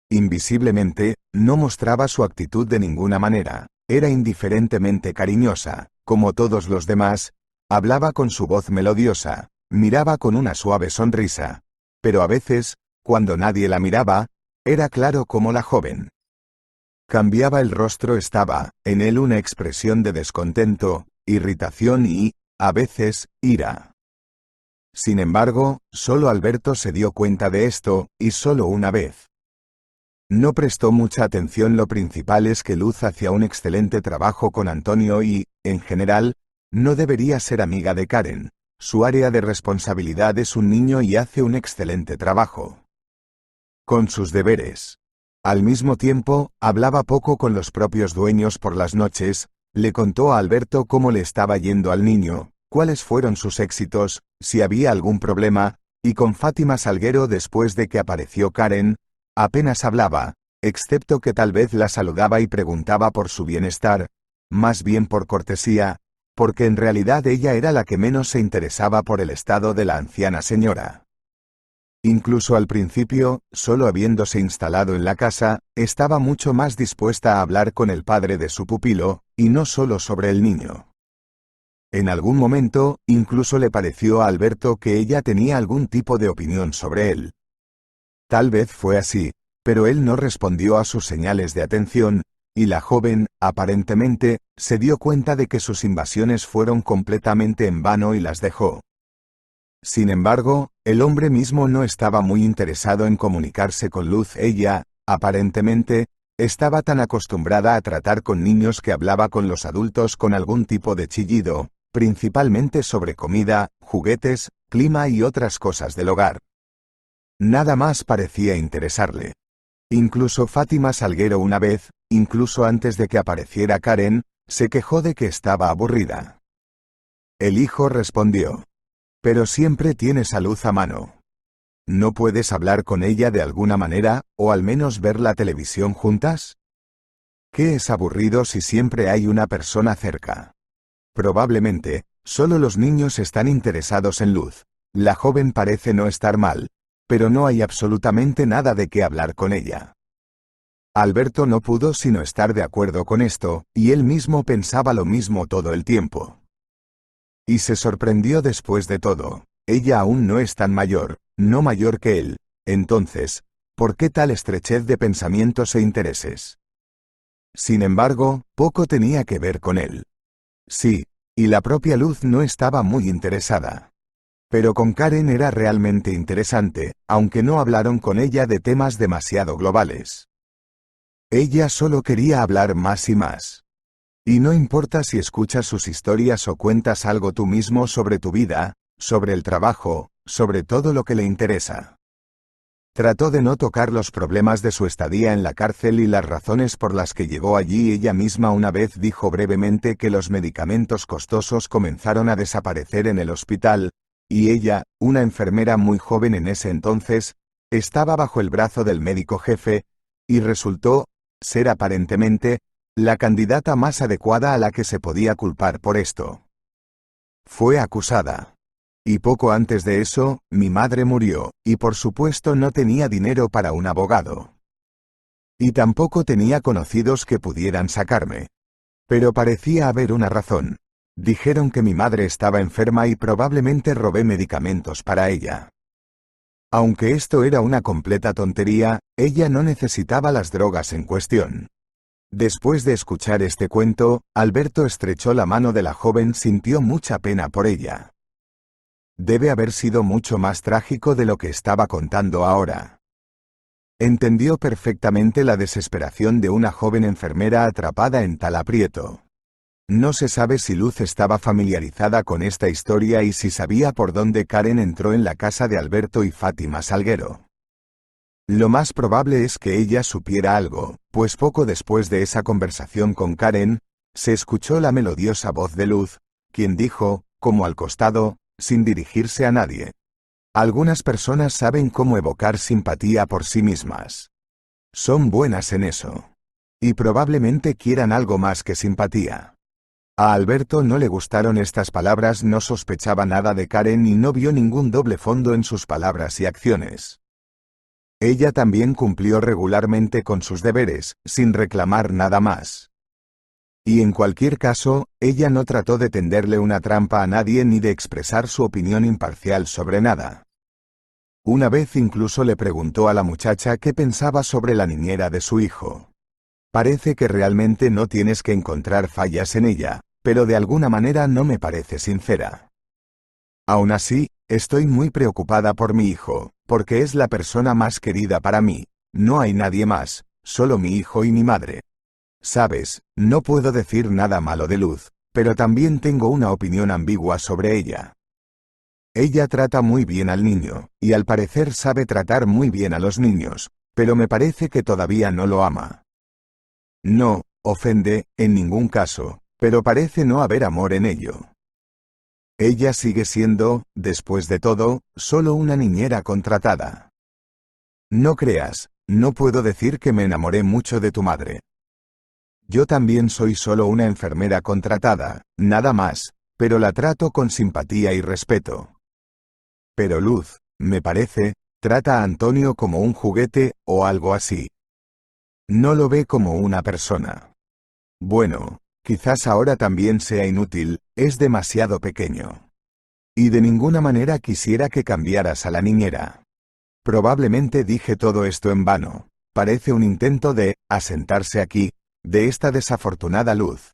Invisiblemente, no mostraba su actitud de ninguna manera, era indiferentemente cariñosa, como todos los demás, hablaba con su voz melodiosa, miraba con una suave sonrisa, pero a veces, cuando nadie la miraba, era claro como la joven cambiaba el rostro, estaba en él una expresión de descontento, irritación y, a veces, ira. Sin embargo, solo Alberto se dio cuenta de esto, y solo una vez. No prestó mucha atención. Lo principal es que Luz hacía un excelente trabajo con Antonio y, en general, no debería ser amiga de Karen. Su área de responsabilidad es un niño y hace un excelente trabajo con sus deberes. Al mismo tiempo, hablaba poco con los propios dueños por las noches. Le contó a Alberto cómo le estaba yendo al niño, cuáles fueron sus éxitos, si había algún problema, y con Fátima Salguero, después de que apareció Karen, apenas hablaba, excepto que tal vez la saludaba y preguntaba por su bienestar, más bien por cortesía, porque en realidad ella era la que menos se interesaba por el estado de la anciana señora. Incluso al principio, solo habiéndose instalado en la casa, estaba mucho más dispuesta a hablar con el padre de su pupilo, y no solo sobre el niño. En algún momento, incluso le pareció a Alberto que ella tenía algún tipo de opinión sobre él. Tal vez fue así, pero él no respondió a sus señales de atención, y la joven, aparentemente, se dio cuenta de que sus invasiones fueron completamente en vano y las dejó. Sin embargo, el hombre mismo no estaba muy interesado en comunicarse con Luz. Ella, aparentemente, estaba tan acostumbrada a tratar con niños que hablaba con los adultos con algún tipo de chillido, principalmente sobre comida, juguetes, clima y otras cosas del hogar. Nada más parecía interesarle. Incluso Fátima Salguero una vez, incluso antes de que apareciera Karen, se quejó de que estaba aburrida. El hijo respondió: «Pero siempre tienes a Luz a mano. ¿No puedes hablar con ella de alguna manera, o al menos ver la televisión juntas? ¿Qué es aburrido si siempre hay una persona cerca?» Probablemente, solo los niños están interesados en Luz. La joven parece no estar mal, pero no hay absolutamente nada de qué hablar con ella. Alberto no pudo sino estar de acuerdo con esto, y él mismo pensaba lo mismo todo el tiempo. Y se sorprendió después de todo. Ella aún no es tan mayor, no mayor que él. Entonces, ¿por qué tal estrechez de pensamientos e intereses? Sin embargo, poco tenía que ver con él. Sí, y la propia Luz no estaba muy interesada. Pero con Karen era realmente interesante, aunque no hablaron con ella de temas demasiado globales. Ella solo quería hablar más y más. Y no importa si escuchas sus historias o cuentas algo tú mismo sobre tu vida, sobre el trabajo, sobre todo lo que le interesa. Trató de no tocar los problemas de su estadía en la cárcel y las razones por las que llegó allí. Ella misma una vez dijo brevemente que los medicamentos costosos comenzaron a desaparecer en el hospital, y ella, una enfermera muy joven en ese entonces, estaba bajo el brazo del médico jefe, y resultó ser aparentemente la candidata más adecuada a la que se podía culpar por esto. Fue acusada. Y poco antes de eso, mi madre murió, y por supuesto no tenía dinero para un abogado. Y tampoco tenía conocidos que pudieran sacarme. Pero parecía haber una razón. Dijeron que mi madre estaba enferma y probablemente robé medicamentos para ella. Aunque esto era una completa tontería, ella no necesitaba las drogas en cuestión. Después de escuchar este cuento, Alberto estrechó la mano de la joven. Sintió mucha pena por ella. Debe haber sido mucho más trágico de lo que estaba contando ahora. Entendió perfectamente la desesperación de una joven enfermera atrapada en tal aprieto. No se sabe si Luz estaba familiarizada con esta historia y si sabía por dónde Karen entró en la casa de Alberto y Fátima Salguero. Lo más probable es que ella supiera algo, pues poco después de esa conversación con Karen, se escuchó la melodiosa voz de Luz, quien dijo, como al costado, sin dirigirse a nadie: «Algunas personas saben cómo evocar simpatía por sí mismas. Son buenas en eso. Y probablemente quieran algo más que simpatía». A Alberto no le gustaron estas palabras. No sospechaba nada de Karen y no vio ningún doble fondo en sus palabras y acciones. Ella también cumplió regularmente con sus deberes, sin reclamar nada más. Y en cualquier caso, ella no trató de tenderle una trampa a nadie ni de expresar su opinión imparcial sobre nada. Una vez incluso le preguntó a la muchacha qué pensaba sobre la niñera de su hijo. «Parece que realmente no tienes que encontrar fallas en ella, pero de alguna manera no me parece sincera. Aún así, estoy muy preocupada por mi hijo, porque es la persona más querida para mí. No hay nadie más, solo mi hijo y mi madre. Sabes, no puedo decir nada malo de Luz, pero también tengo una opinión ambigua sobre ella. Ella trata muy bien al niño, y al parecer sabe tratar muy bien a los niños, pero me parece que todavía no lo ama. No ofende, en ningún caso, pero parece no haber amor en ello. Ella sigue siendo, después de todo, solo una niñera contratada. No creas, no puedo decir que me enamoré mucho de tu madre. Yo también soy solo una enfermera contratada, nada más, pero la trato con simpatía y respeto. Pero Luz, me parece, trata a Antonio como un juguete, o algo así. No lo ve como una persona. Bueno, quizás ahora también sea inútil, es demasiado pequeño. Y de ninguna manera quisiera que cambiaras a la niñera. Probablemente dije todo esto en vano. Parece un intento de asentarse aquí, de esta desafortunada Luz.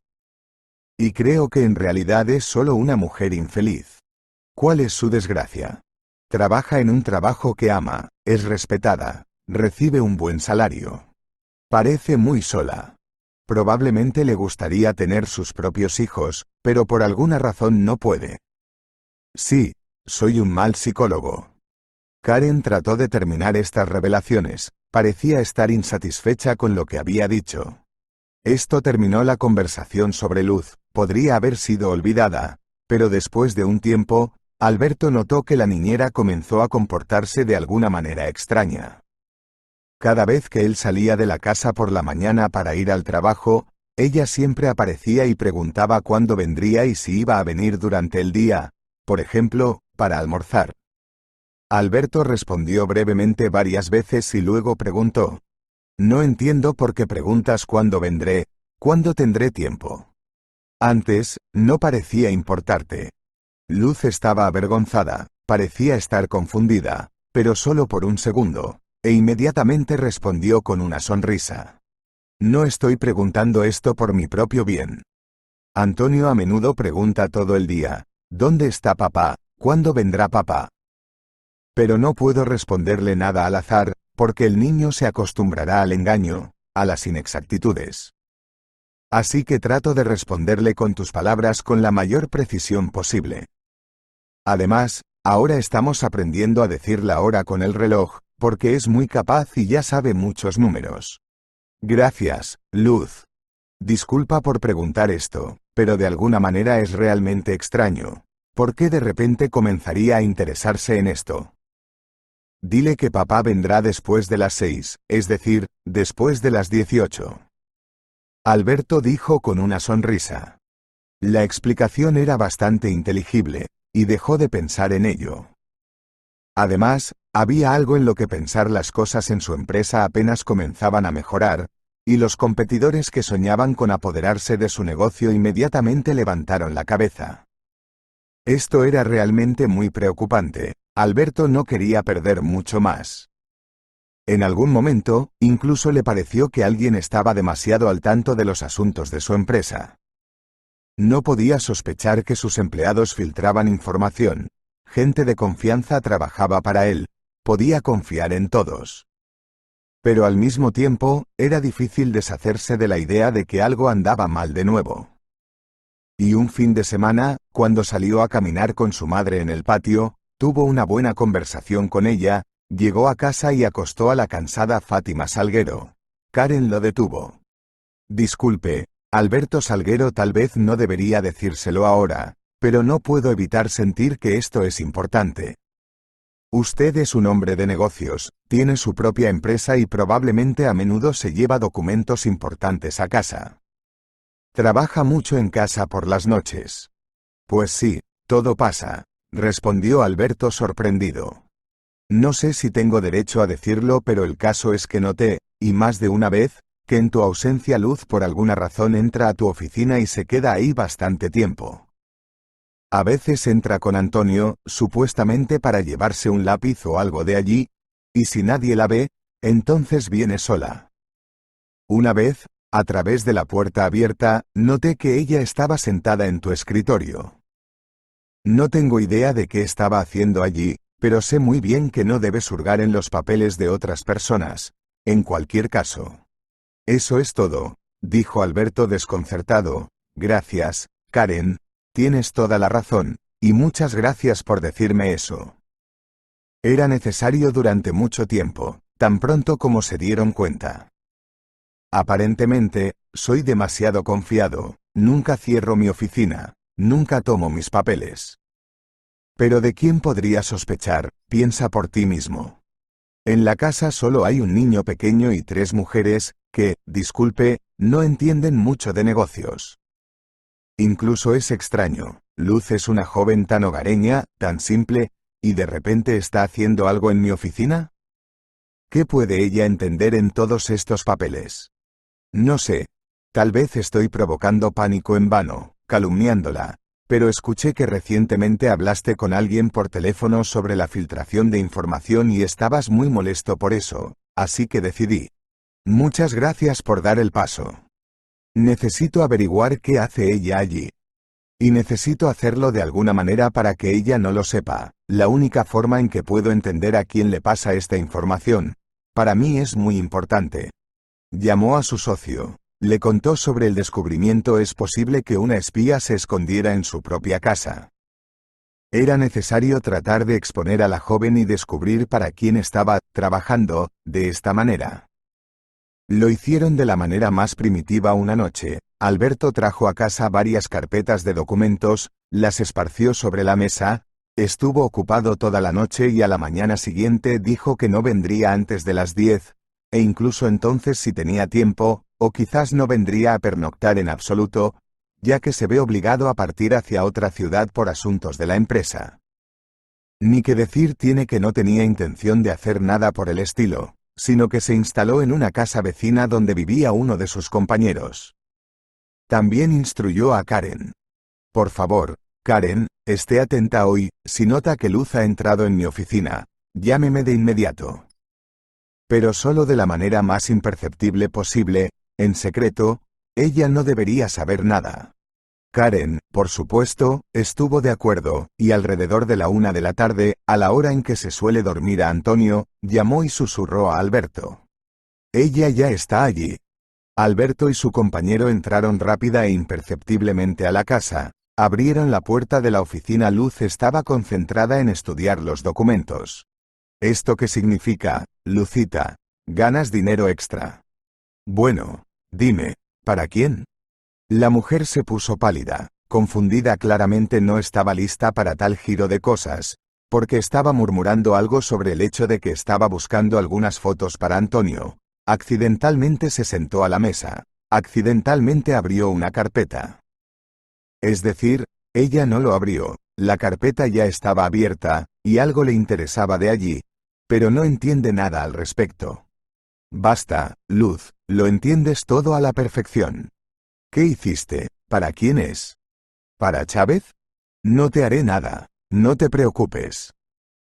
Y creo que en realidad es solo una mujer infeliz. ¿Cuál es su desgracia? Trabaja en un trabajo que ama, es respetada, recibe un buen salario. Parece muy sola. Probablemente le gustaría tener sus propios hijos, pero por alguna razón no puede. Sí, soy un mal psicólogo. Karen trató de terminar estas revelaciones, parecía estar insatisfecha con lo que había dicho. Esto terminó la conversación sobre Luz, podría haber sido olvidada, pero después de un tiempo, Alberto notó que la niñera comenzó a comportarse de alguna manera extraña. Cada vez que él salía de la casa por la mañana para ir al trabajo, ella siempre aparecía y preguntaba cuándo vendría y si iba a venir durante el día, por ejemplo, para almorzar. Alberto respondió brevemente varias veces y luego preguntó: «No entiendo por qué preguntas cuándo vendré, cuándo tendré tiempo. Antes, no parecía importarte». Luz estaba avergonzada, parecía estar confundida, pero solo por un segundo, e inmediatamente respondió con una sonrisa: «No estoy preguntando esto por mi propio bien. Antonio a menudo pregunta todo el día: ¿dónde está papá? ¿Cuándo vendrá papá?». Pero no puedo responderle nada al azar, porque el niño se acostumbrará al engaño, a las inexactitudes. Así que trato de responderle con tus palabras con la mayor precisión posible. Además, ahora estamos aprendiendo a decir la hora con el reloj, porque es muy capaz y ya sabe muchos números. Gracias, Luz. Disculpa por preguntar esto, pero de alguna manera es realmente extraño. ¿Por qué de repente comenzaría a interesarse en esto? Dile que papá vendrá después de las 6, es decir, después de las 18. Alberto dijo con una sonrisa. La explicación era bastante inteligible, y dejó de pensar en ello. Además, había algo en lo que pensar. Las cosas en su empresa apenas comenzaban a mejorar, y los competidores que soñaban con apoderarse de su negocio inmediatamente levantaron la cabeza. Esto era realmente muy preocupante. Alberto no quería perder mucho más. En algún momento, incluso le pareció que alguien estaba demasiado al tanto de los asuntos de su empresa. No podía sospechar que sus empleados filtraban información. Gente de confianza trabajaba para él. Podía confiar en todos. Pero al mismo tiempo, era difícil deshacerse de la idea de que algo andaba mal de nuevo. Y un fin de semana, cuando salió a caminar con su madre en el patio, tuvo una buena conversación con ella, llegó a casa y acostó a la cansada Fátima Salguero. Karen lo detuvo. Disculpe, Alberto Salguero, tal vez no debería decírselo ahora, pero no puedo evitar sentir que esto es importante. Usted es un hombre de negocios, tiene su propia empresa y probablemente a menudo se lleva documentos importantes a casa. Trabaja mucho en casa por las noches. Pues sí, todo pasa, respondió Alberto sorprendido. No sé si tengo derecho a decirlo, pero el caso es que noté, y más de una vez, que en tu ausencia Luz por alguna razón entra a tu oficina y se queda ahí bastante tiempo. A veces entra con Antonio, supuestamente para llevarse un lápiz o algo de allí, y si nadie la ve, entonces viene sola. Una vez, a través de la puerta abierta, noté que ella estaba sentada en tu escritorio. No tengo idea de qué estaba haciendo allí, pero sé muy bien que no debes hurgar en los papeles de otras personas, en cualquier caso. Eso es todo, dijo Alberto desconcertado. Gracias, Karen, tienes toda la razón, y muchas gracias por decirme eso. Era necesario durante mucho tiempo, tan pronto como se dieron cuenta. Aparentemente, soy demasiado confiado, nunca cierro mi oficina, nunca tomo mis papeles. Pero ¿de quién podría sospechar? Piensa por ti mismo. En la casa solo hay un niño pequeño y 3 mujeres, que, disculpe, no entienden mucho de negocios. Incluso es extraño, Luz es una joven tan hogareña, tan simple, y de repente está haciendo algo en mi oficina. ¿Qué puede ella entender en todos estos papeles? No sé. Tal vez estoy provocando pánico en vano, calumniándola, pero escuché que recientemente hablaste con alguien por teléfono sobre la filtración de información y estabas muy molesto por eso, así que decidí. Muchas gracias por dar el paso. Necesito averiguar qué hace ella allí. Y necesito hacerlo de alguna manera para que ella no lo sepa. La única forma en que puedo entender a quién le pasa esta información, para mí es muy importante. Llamó a su socio. Le contó sobre el descubrimiento. Es posible que una espía se escondiera en su propia casa. Era necesario tratar de exponer a la joven y descubrir para quién estaba trabajando de esta manera. Lo hicieron de la manera más primitiva. Una noche, Alberto trajo a casa varias carpetas de documentos, las esparció sobre la mesa, estuvo ocupado toda la noche y a la mañana siguiente dijo que no vendría antes de las 10, e incluso entonces si tenía tiempo, o quizás no vendría a pernoctar en absoluto, ya que se ve obligado a partir hacia otra ciudad por asuntos de la empresa. Ni que decir tiene que no tenía intención de hacer nada por el estilo, sino que se instaló en una casa vecina donde vivía uno de sus compañeros. También instruyó a Karen. Por favor, Karen, esté atenta hoy, si nota que Luz ha entrado en mi oficina, llámeme de inmediato. Pero solo de la manera más imperceptible posible, en secreto, ella no debería saber nada. Karen, por supuesto, estuvo de acuerdo, y alrededor de la 1 de la tarde, a la hora en que se suele dormir a Antonio, llamó y susurró a Alberto. Ella ya está allí. Alberto y su compañero entraron rápida e imperceptiblemente a la casa, abrieron la puerta de la oficina. Luz estaba concentrada en estudiar los documentos. ¿Esto qué significa, Lucita? ¿Ganas dinero extra? Bueno, dime, ¿para quién? La mujer se puso pálida, confundida. Claramente no estaba lista para tal giro de cosas, porque estaba murmurando algo sobre el hecho de que estaba buscando algunas fotos para Antonio. Accidentalmente se sentó a la mesa, accidentalmente abrió una carpeta. Es decir, ella no lo abrió, la carpeta ya estaba abierta, y algo le interesaba de allí, pero no entiende nada al respecto. Basta, Luz, lo entiendes todo a la perfección. ¿Qué hiciste? ¿Para quién es? ¿Para Chávez? No te haré nada, no te preocupes.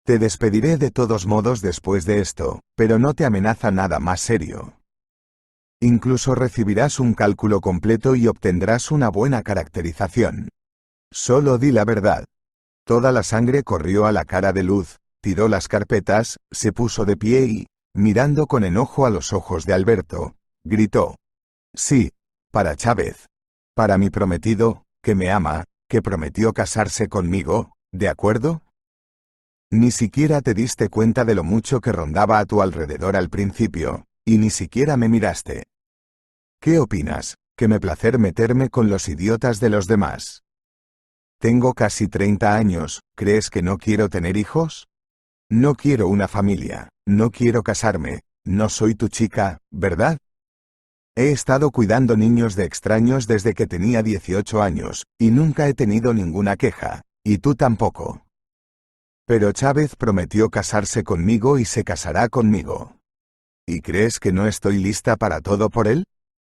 Te despediré de todos modos después de esto, pero no te amenaza nada más serio. Incluso recibirás un cálculo completo y obtendrás una buena caracterización. Solo di la verdad. Toda la sangre corrió a la cara de Luz, tiró las carpetas, se puso de pie y, mirando con enojo a los ojos de Alberto, gritó. Sí, para Chávez. Para mi prometido, que me ama, que prometió casarse conmigo, ¿de acuerdo? Ni siquiera te diste cuenta de lo mucho que rondaba a tu alrededor al principio, y ni siquiera me miraste. ¿Qué opinas? ¿Que me placer meterme con los idiotas de los demás? Tengo casi 30 años, ¿crees que no quiero tener hijos? No quiero una familia, no quiero casarme, no soy tu chica, ¿verdad? He estado cuidando niños de extraños desde que tenía 18 años, y nunca he tenido ninguna queja, y tú tampoco. Pero Chávez prometió casarse conmigo y se casará conmigo. ¿Y crees que no estoy lista para todo por él?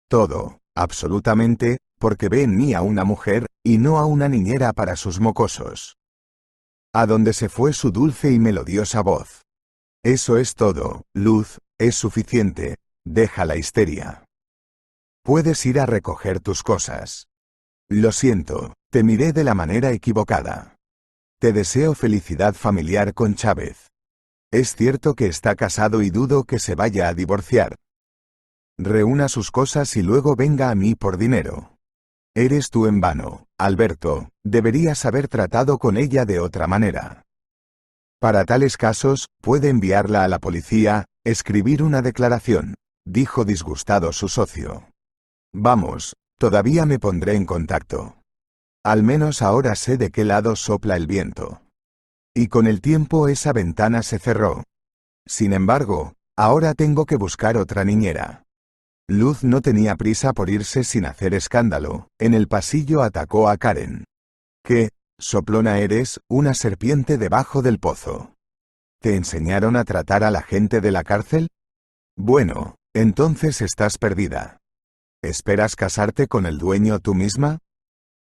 Todo, absolutamente, porque ve en mí a una mujer, y no a una niñera para sus mocosos. A donde se fue su dulce y melodiosa voz. Eso es todo, Luz, es suficiente, deja la histeria. Puedes ir a recoger tus cosas. Lo siento, te miré de la manera equivocada. Te deseo felicidad familiar con Chávez. Es cierto que está casado y dudo que se vaya a divorciar. Reúna sus cosas y luego venga a mí por dinero. Eres tú en vano, Alberto, deberías haber tratado con ella de otra manera. Para tales casos, puede enviarla a la policía, escribir una declaración, dijo disgustado su socio. Vamos, todavía me pondré en contacto. Al menos ahora sé de qué lado sopla el viento. Y con el tiempo esa ventana se cerró. Sin embargo, ahora tengo que buscar otra niñera. Luz no tenía prisa por irse sin hacer escándalo. En el pasillo atacó a Karen. ¿Qué, soplona eres, una serpiente debajo del pozo? ¿Te enseñaron a tratar a la gente de la cárcel? Bueno, entonces estás perdida. ¿Esperas casarte con el dueño tú misma?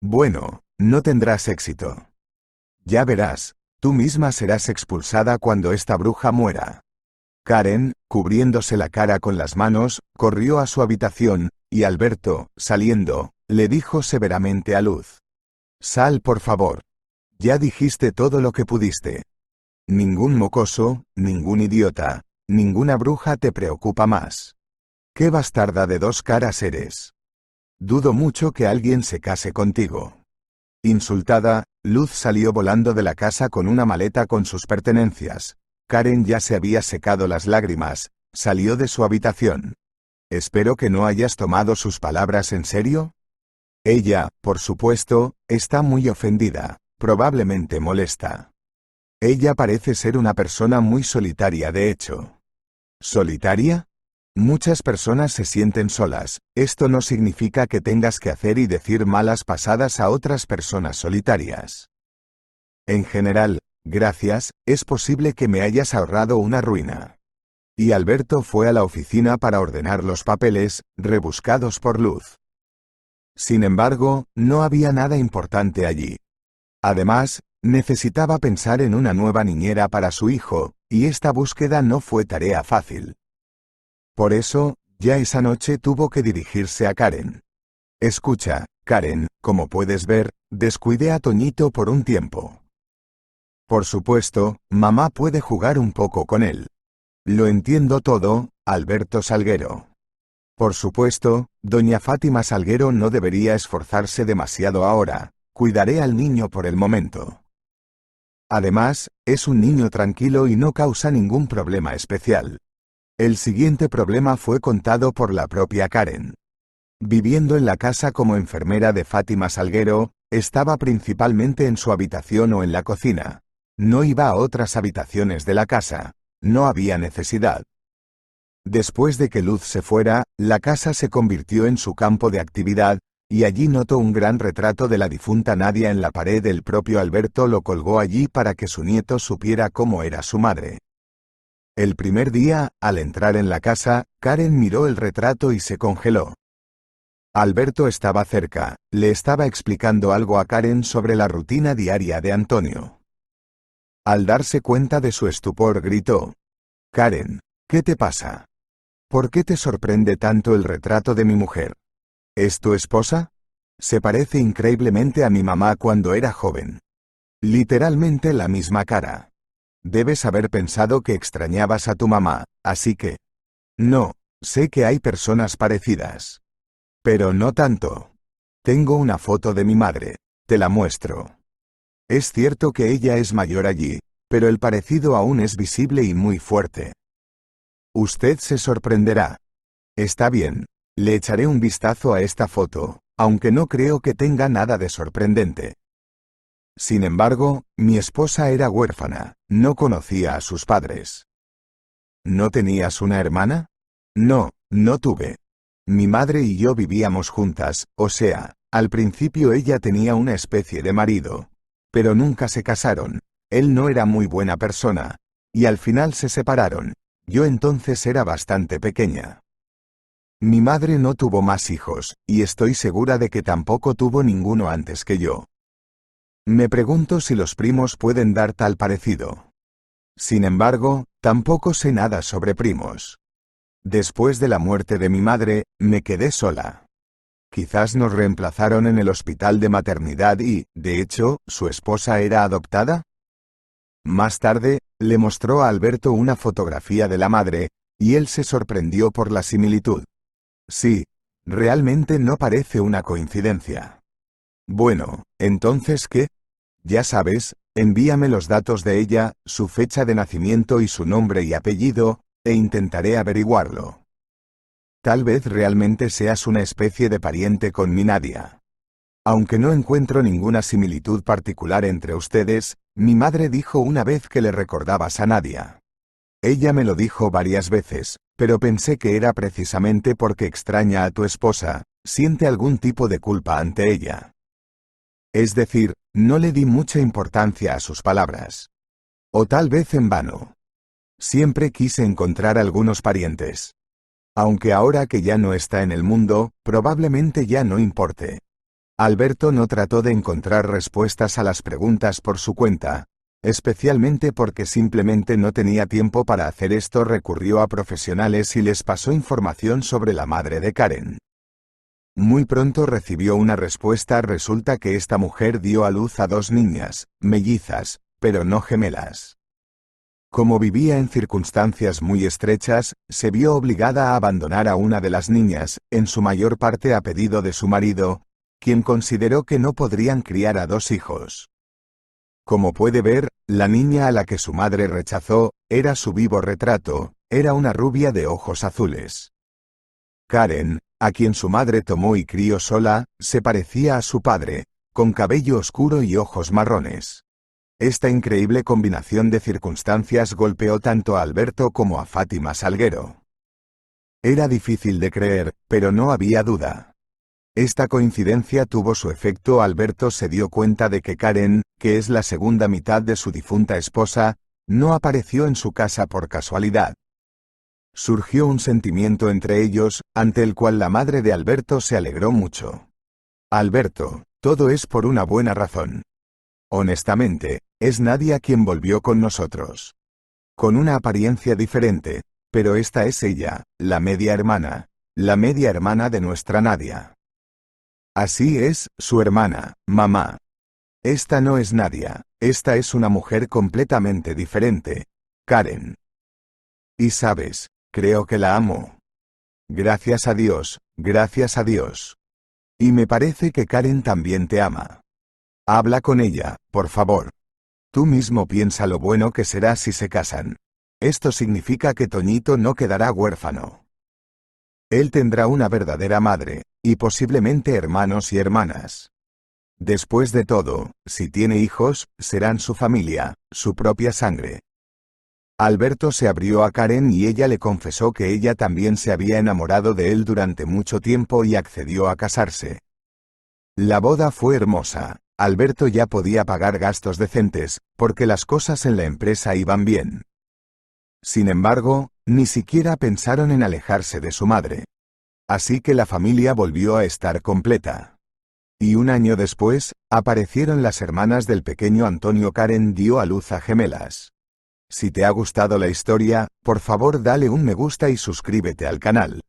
Bueno, no tendrás éxito. Ya verás, tú misma serás expulsada cuando esta bruja muera. Karen, cubriéndose la cara con las manos, corrió a su habitación, y Alberto, saliendo, le dijo severamente a Luz. Sal por favor. Ya dijiste todo lo que pudiste. Ningún mocoso, ningún idiota, ninguna bruja te preocupa más. ¡Qué bastarda de dos caras eres! Dudo mucho que alguien se case contigo. Insultada, Luz salió volando de la casa con una maleta con sus pertenencias. Karen ya se había secado las lágrimas, salió de su habitación. Espero que no hayas tomado sus palabras en serio. Ella, por supuesto, está muy ofendida, probablemente molesta. Ella parece ser una persona muy solitaria de hecho. ¿Solitaria? Muchas personas se sienten solas, esto no significa que tengas que hacer y decir malas pasadas a otras personas solitarias. En general, gracias, es posible que me hayas ahorrado una ruina. Y Alberto fue a la oficina para ordenar los papeles, rebuscados por Luz. Sin embargo, no había nada importante allí. Además, necesitaba pensar en una nueva niñera para su hijo, y esta búsqueda no fue tarea fácil. Por eso, ya esa noche tuvo que dirigirse a Karen. Escucha, Karen, como puedes ver, descuidé a Toñito por un tiempo. Por supuesto, mamá puede jugar un poco con él. Lo entiendo todo, Alberto Salguero. Por supuesto, doña Fátima Salguero no debería esforzarse demasiado ahora, cuidaré al niño por el momento. Además, es un niño tranquilo y no causa ningún problema especial. El siguiente problema fue contado por la propia Karen. Viviendo en la casa como enfermera de Fátima Salguero, estaba principalmente en su habitación o en la cocina. No iba a otras habitaciones de la casa. No había necesidad. Después de que Luz se fuera, la casa se convirtió en su campo de actividad, y allí notó un gran retrato de la difunta Nadia en la pared. El propio Alberto lo colgó allí para que su nieto supiera cómo era su madre. El primer día, al entrar en la casa, Karen miró el retrato y se congeló. Alberto estaba cerca, le estaba explicando algo a Karen sobre la rutina diaria de Antonio. Al darse cuenta de su estupor gritó: «Karen, ¿qué te pasa? ¿Por qué te sorprende tanto el retrato de mi mujer? ¿Es tu esposa? Se parece increíblemente a mi mamá cuando era joven. Literalmente la misma cara. Debes haber pensado que extrañabas a tu mamá, así que... No, sé que hay personas parecidas. Pero no tanto. Tengo una foto de mi madre, te la muestro. Es cierto que ella es mayor allí, pero el parecido aún es visible y muy fuerte. Usted se sorprenderá. Está bien, le echaré un vistazo a esta foto, aunque no creo que tenga nada de sorprendente. Sin embargo, mi esposa era huérfana, no conocía a sus padres. ¿No tenías una hermana? No, no tuve. Mi madre y yo vivíamos juntas, o sea, al principio ella tenía una especie de marido. Pero nunca se casaron, él no era muy buena persona, y al final se separaron. Yo entonces era bastante pequeña. Mi madre no tuvo más hijos, y estoy segura de que tampoco tuvo ninguno antes que yo. Me pregunto si los primos pueden dar tal parecido. Sin embargo, tampoco sé nada sobre primos. Después de la muerte de mi madre, me quedé sola. Quizás nos reemplazaron en el hospital de maternidad y, de hecho, su esposa era adoptada. Más tarde, le mostró a Alberto una fotografía de la madre, y él se sorprendió por la similitud. Sí, realmente no parece una coincidencia. Bueno, ¿entonces qué? Ya sabes, envíame los datos de ella, su fecha de nacimiento y su nombre y apellido, e intentaré averiguarlo. Tal vez realmente seas una especie de pariente con mi Nadia. Aunque no encuentro ninguna similitud particular entre ustedes, mi madre dijo una vez que le recordabas a Nadia. Ella me lo dijo varias veces, pero pensé que era precisamente porque extraña a tu esposa, siente algún tipo de culpa ante ella. Es decir, no le di mucha importancia a sus palabras. O tal vez en vano. Siempre quise encontrar algunos parientes. Aunque ahora que ya no está en el mundo, probablemente ya no importe. Alberto no trató de encontrar respuestas a las preguntas por su cuenta, especialmente porque simplemente no tenía tiempo para hacer esto. Recurrió a profesionales y les pasó información sobre la madre de Karen. Muy pronto recibió una respuesta. Resulta que esta mujer dio a luz a 2 niñas, mellizas, pero no gemelas. Como vivía en circunstancias muy estrechas, se vio obligada a abandonar a una de las niñas, en su mayor parte a pedido de su marido, quien consideró que no podrían criar a 2 hijos. Como puede ver, la niña a la que su madre rechazó, era su vivo retrato, era una rubia de ojos azules. Karen, a quien su madre tomó y crió sola, se parecía a su padre, con cabello oscuro y ojos marrones. Esta increíble combinación de circunstancias golpeó tanto a Alberto como a Fátima Salguero. Era difícil de creer, pero no había duda. Esta coincidencia tuvo su efecto. Alberto se dio cuenta de que Karen, que es la segunda mitad de su difunta esposa, no apareció en su casa por casualidad. Surgió un sentimiento entre ellos, ante el cual la madre de Alberto se alegró mucho. Alberto, todo es por una buena razón. Honestamente, es Nadia quien volvió con nosotros. Con una apariencia diferente, pero esta es ella, la media hermana de nuestra Nadia. Así es, su hermana, mamá. Esta no es Nadia, esta es una mujer completamente diferente, Karen. Y sabes, creo que la amo. Gracias a Dios, gracias a Dios. Y me parece que Karen también te ama. Habla con ella, por favor. Tú mismo piensa lo bueno que será si se casan. Esto significa que Toñito no quedará huérfano. Él tendrá una verdadera madre, y posiblemente hermanos y hermanas. Después de todo, si tiene hijos, serán su familia, su propia sangre. Alberto se abrió a Karen y ella le confesó que ella también se había enamorado de él durante mucho tiempo y accedió a casarse. La boda fue hermosa. Alberto ya podía pagar gastos decentes, porque las cosas en la empresa iban bien. Sin embargo, ni siquiera pensaron en alejarse de su madre. Así que la familia volvió a estar completa. Y un año después, aparecieron las hermanas del pequeño Antonio. Karen dio a luz a gemelas. Si te ha gustado la historia, por favor dale un me gusta y suscríbete al canal.